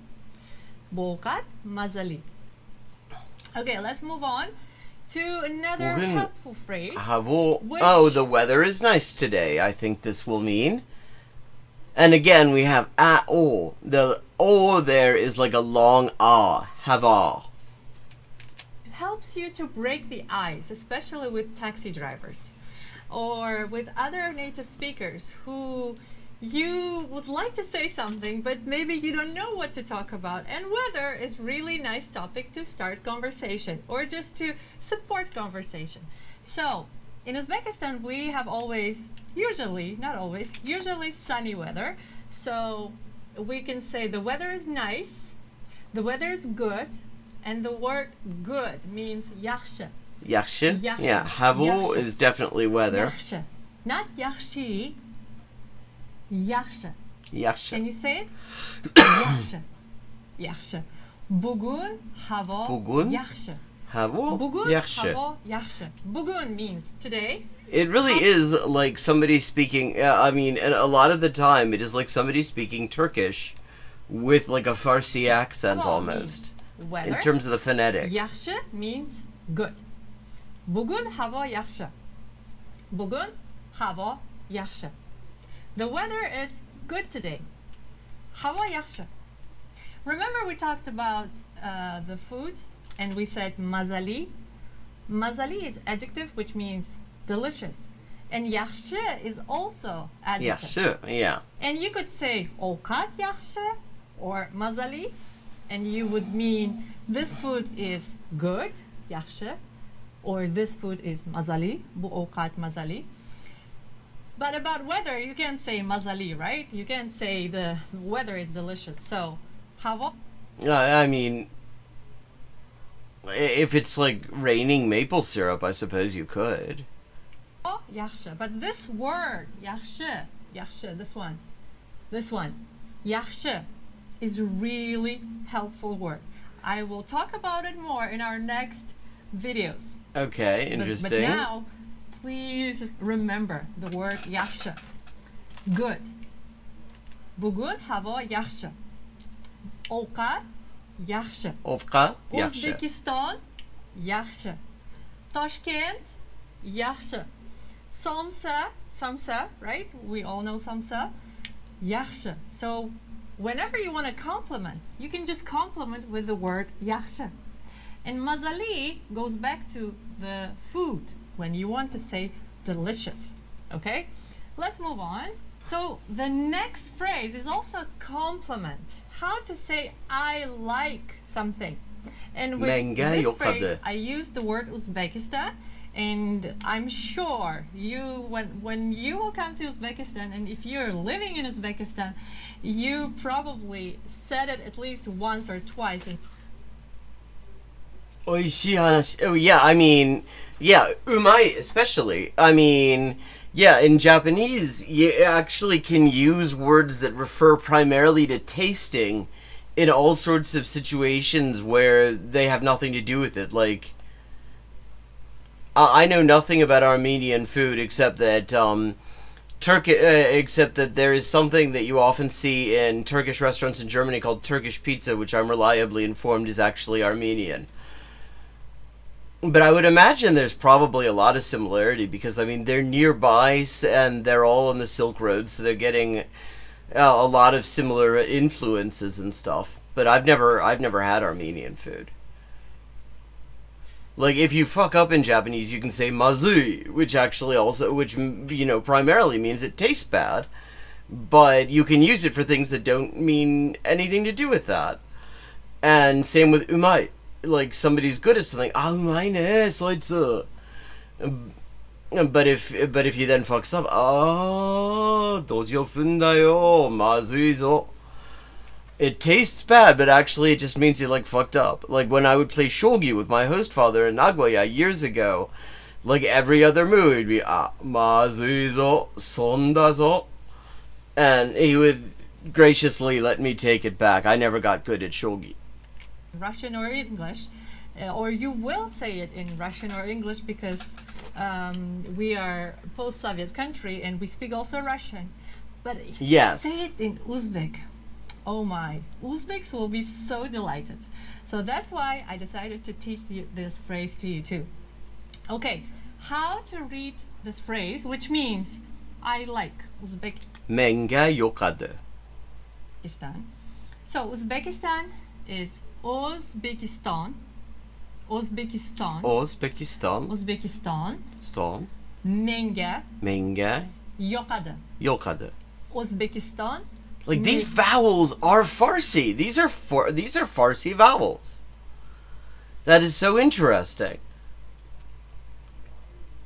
Bu ovqat mazali. Okay, let's move on to another helpful phrase. Oh, the weather is nice today, I think this will mean. And again, we have a-o. The o there is like a long ah. Hava. It helps you to break the ice, especially with taxi drivers or with other native speakers who you would like to say something, but maybe you don't know what to talk about. And weather is really nice topic to start conversation or just to support conversation. So in Uzbekistan, we have usually sunny weather. So we can say the weather is nice, the weather is good, and the word good means yaxshi. Yaxshi? Yeah, havo is definitely weather. Yaxshi. Not yaxshi. Yaxshi. Yaxshi. Can you say it? Yaxshi. Yaxshi. Bugun havo yaxshi. Havo Bugun yaxshi. havo yaxshi. Bugun means today. It really is like somebody speaking, I mean, and a lot of the time it is like somebody speaking Turkish with like a Farsi accent almost. Weather. In terms of the phonetics. Yaxshi means good. Bugun havo yaxshi. Bugun havo yaxshi. The weather is good today. Havo yaxshi. Remember we talked about the food and we said mazali. Mazali is adjective which means delicious. And yaxshi is also adjective. Yaxshi, yeah. And you could say ovqat yaxshi or mazali, and you would mean this food is good, yaxshi, or this food is mazali, bu ovqat mazali. But about weather, you can't say mazali, right? You can't say the weather is delicious. So, havo? I mean, if it's like raining maple syrup, I suppose you could. Oh, yaxshi. But this word, yaxshi, this one, yaxshi, is a really helpful word. I will talk about it more in our next videos. Okay, interesting. But now, please remember the word yaxshi. Good. Bugun havo yaxshi. Ovqat yaxshi. Ovqat yaxshi. Uzbekistan yaxshi. Toshkent yaxshi. Samsa, right? We all know samsa. Yaxshi. So whenever you want to compliment, you can just compliment with the word yaxshi. And mazali goes back to the food when you want to say delicious. Okay? Let's move on. So the next phrase is also compliment. How to say I like something. And with this phrase, I use the word Uzbekistan. And I'm sure when you will come to Uzbekistan, and if you're living in Uzbekistan, you probably said it at least once or twice. Oh yeah, I mean, yeah, umai especially. I mean, yeah, in Japanese, you actually can use words that refer primarily to tasting in all sorts of situations where they have nothing to do with it. Like, I know nothing about Armenian food except that except that there is something that you often see in Turkish restaurants in Germany called Turkish pizza, which I'm reliably informed is actually Armenian. But I would imagine there's probably a lot of similarity because, I mean, they're nearby and they're all on the Silk Road, so they're getting a lot of similar influences and stuff. But I've never had Armenian food. Like, if you fuck up in Japanese, you can say mazui, which primarily means it tastes bad, but you can use it for things that don't mean anything to do with that. And same with umai. Like, somebody's good at something, umai ne, soitsu. But if you then fucks up, dojo funda yo, mazui zo. It tastes bad, but actually it just means you, like, fucked up. Like, when I would play shogi with my host father in Nagoya years ago, like, every other move, he'd be, mazui zo, sonda zo. And he would graciously let me take it back. I never got good at shogi. Russian or English, or you will say it in Russian or English because we are post-Soviet country and we speak also Russian. But if you say it in Uzbek, oh my, Uzbeks will be so delighted. So that's why I decided to teach this phrase to you too. Okay, how to read this phrase, which means I like Uzbek. Menga yokadı. So Uzbekistan is Uzbekistan. Uzbekistan. Uzbekistan. Uzbekistan. Stan. Menga. Menga. Yokadı. Yokadı. Uzbekistan. Like, these vowels are Farsi. These are Farsi vowels. That is so interesting.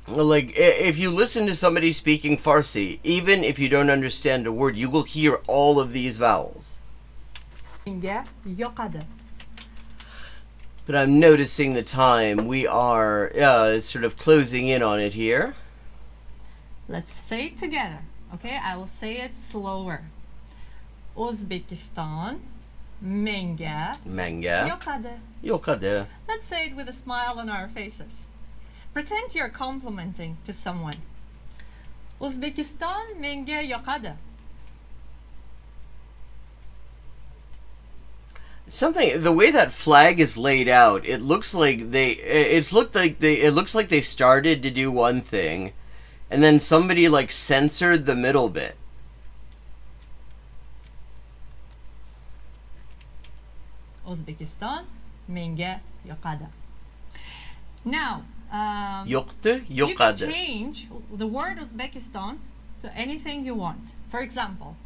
Like, if you listen to somebody speaking Farsi, even if you don't understand a word, you will hear all of these vowels. But I'm noticing the time. We are sort of closing in on it here. Let's say it together. Okay, I will say it slower. Uzbekistan, menga, yokadı. Yokadı. Let's say it with a smile on our faces. Pretend you're complimenting to someone. Uzbekistan, menga, yokadı. The way that flag is laid out, it looks like they started to do one thing, and then somebody, like, censored the middle bit. Uzbekistan, menga, yokadı. Now, Yoktu, you can yokadı. change the word Uzbekistan to anything you want. For example,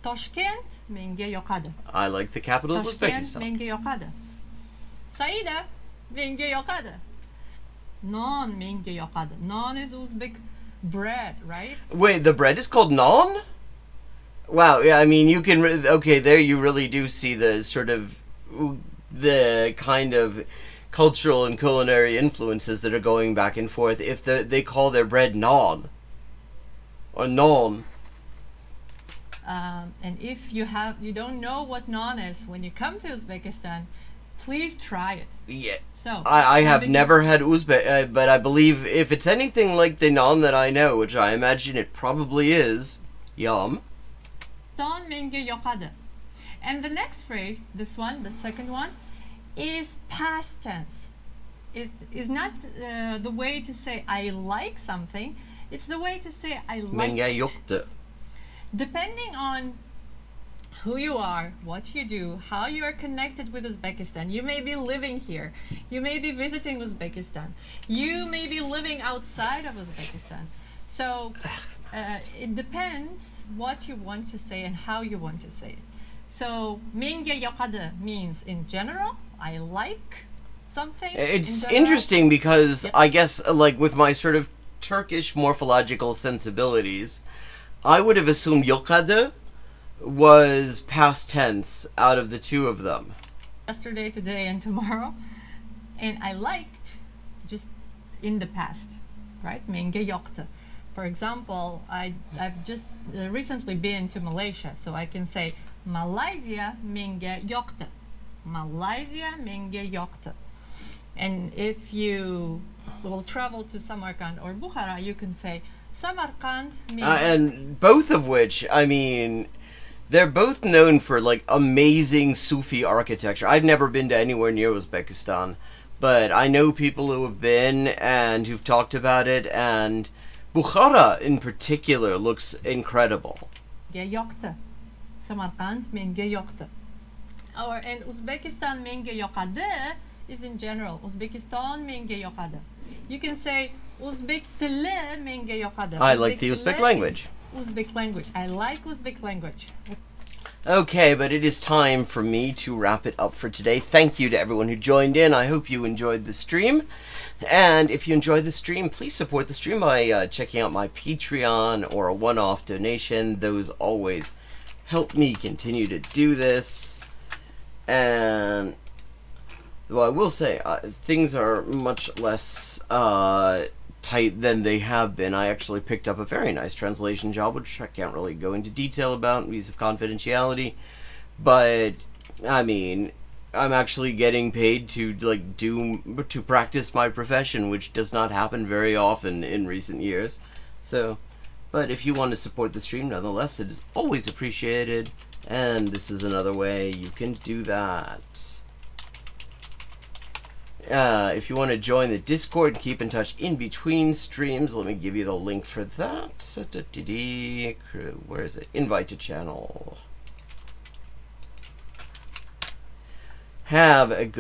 Toshkent, menga, yokadı. I like the capital of Toshkent, Uzbekistan. menga, yokadı. Saida, menga, yokadı. Non, menga, yokadı. Non is Uzbek bread, right? Wait, the bread is called naan? Wow, yeah, I mean, you can... Okay, there you really do see the sort of... the kind of cultural and culinary influences that are going back and forth. If they call their bread naan. Or non. And if you don't know what naan is, when you come to Uzbekistan, please try it. Yeah. So I have never had Uzbek, but I believe if it's anything like the naan that I know, which I imagine it probably is, yum. Son menga yokadı. And the next phrase, this one, the second one, is past tense. Is not the way to say I like something. It's the way to say I like Menga it. yoktu. Depending on who you are, what you do, how you are connected with Uzbekistan. You may be living here. You may be visiting Uzbekistan. You may be living outside of Uzbekistan. So it depends what you want to say and how you want to say it. So menga yokadı means in general, I like something. It's in general. interesting because I guess, like, with my sort of Turkish morphological sensibilities, I would have assumed yokadı was past tense out of the two of them. Yesterday, today, and tomorrow, and I liked just in the past, right? Menge yoktu. For example, I've just recently been to Malaysia, so I can say Malaysia menge yoktu. Malaysia menge yoktu. And if you will travel to Samarkand or Bukhara, you can say Samarkand menge. And both of which, I mean, they're both known for, like, amazing Sufi architecture. I've never been to anywhere near Uzbekistan, but I know people who have been and who've talked about it, and Bukhara in particular looks incredible. Yoktu. Samarkand menge yoktu. And Uzbekistan menge yokadı is in general. Uzbekistan menge yokadı. You can say Uzbek tili menge yokadı. I like the Uzbek language. Uzbek language. I like Uzbek language. Okay, but it is time for me to wrap it up for today. Thank you to everyone who joined in. I hope you enjoyed the stream. And if you enjoyed the stream, please support the stream by checking out my Patreon or a one-off donation. Those always help me continue to do this. And, well, I will say, things are much less tight than they have been. I actually picked up a very nice translation job, which I can't really go into detail about because of confidentiality. But, I mean, I'm actually getting paid to, like, to practice my profession, which does not happen very often in recent years. So, but if you want to support the stream, nonetheless, it is always appreciated. And this is another way you can do that. If you want to join the Discord and keep in touch in between streams, let me give you the link for that. Where is it? Invite to channel. Have a good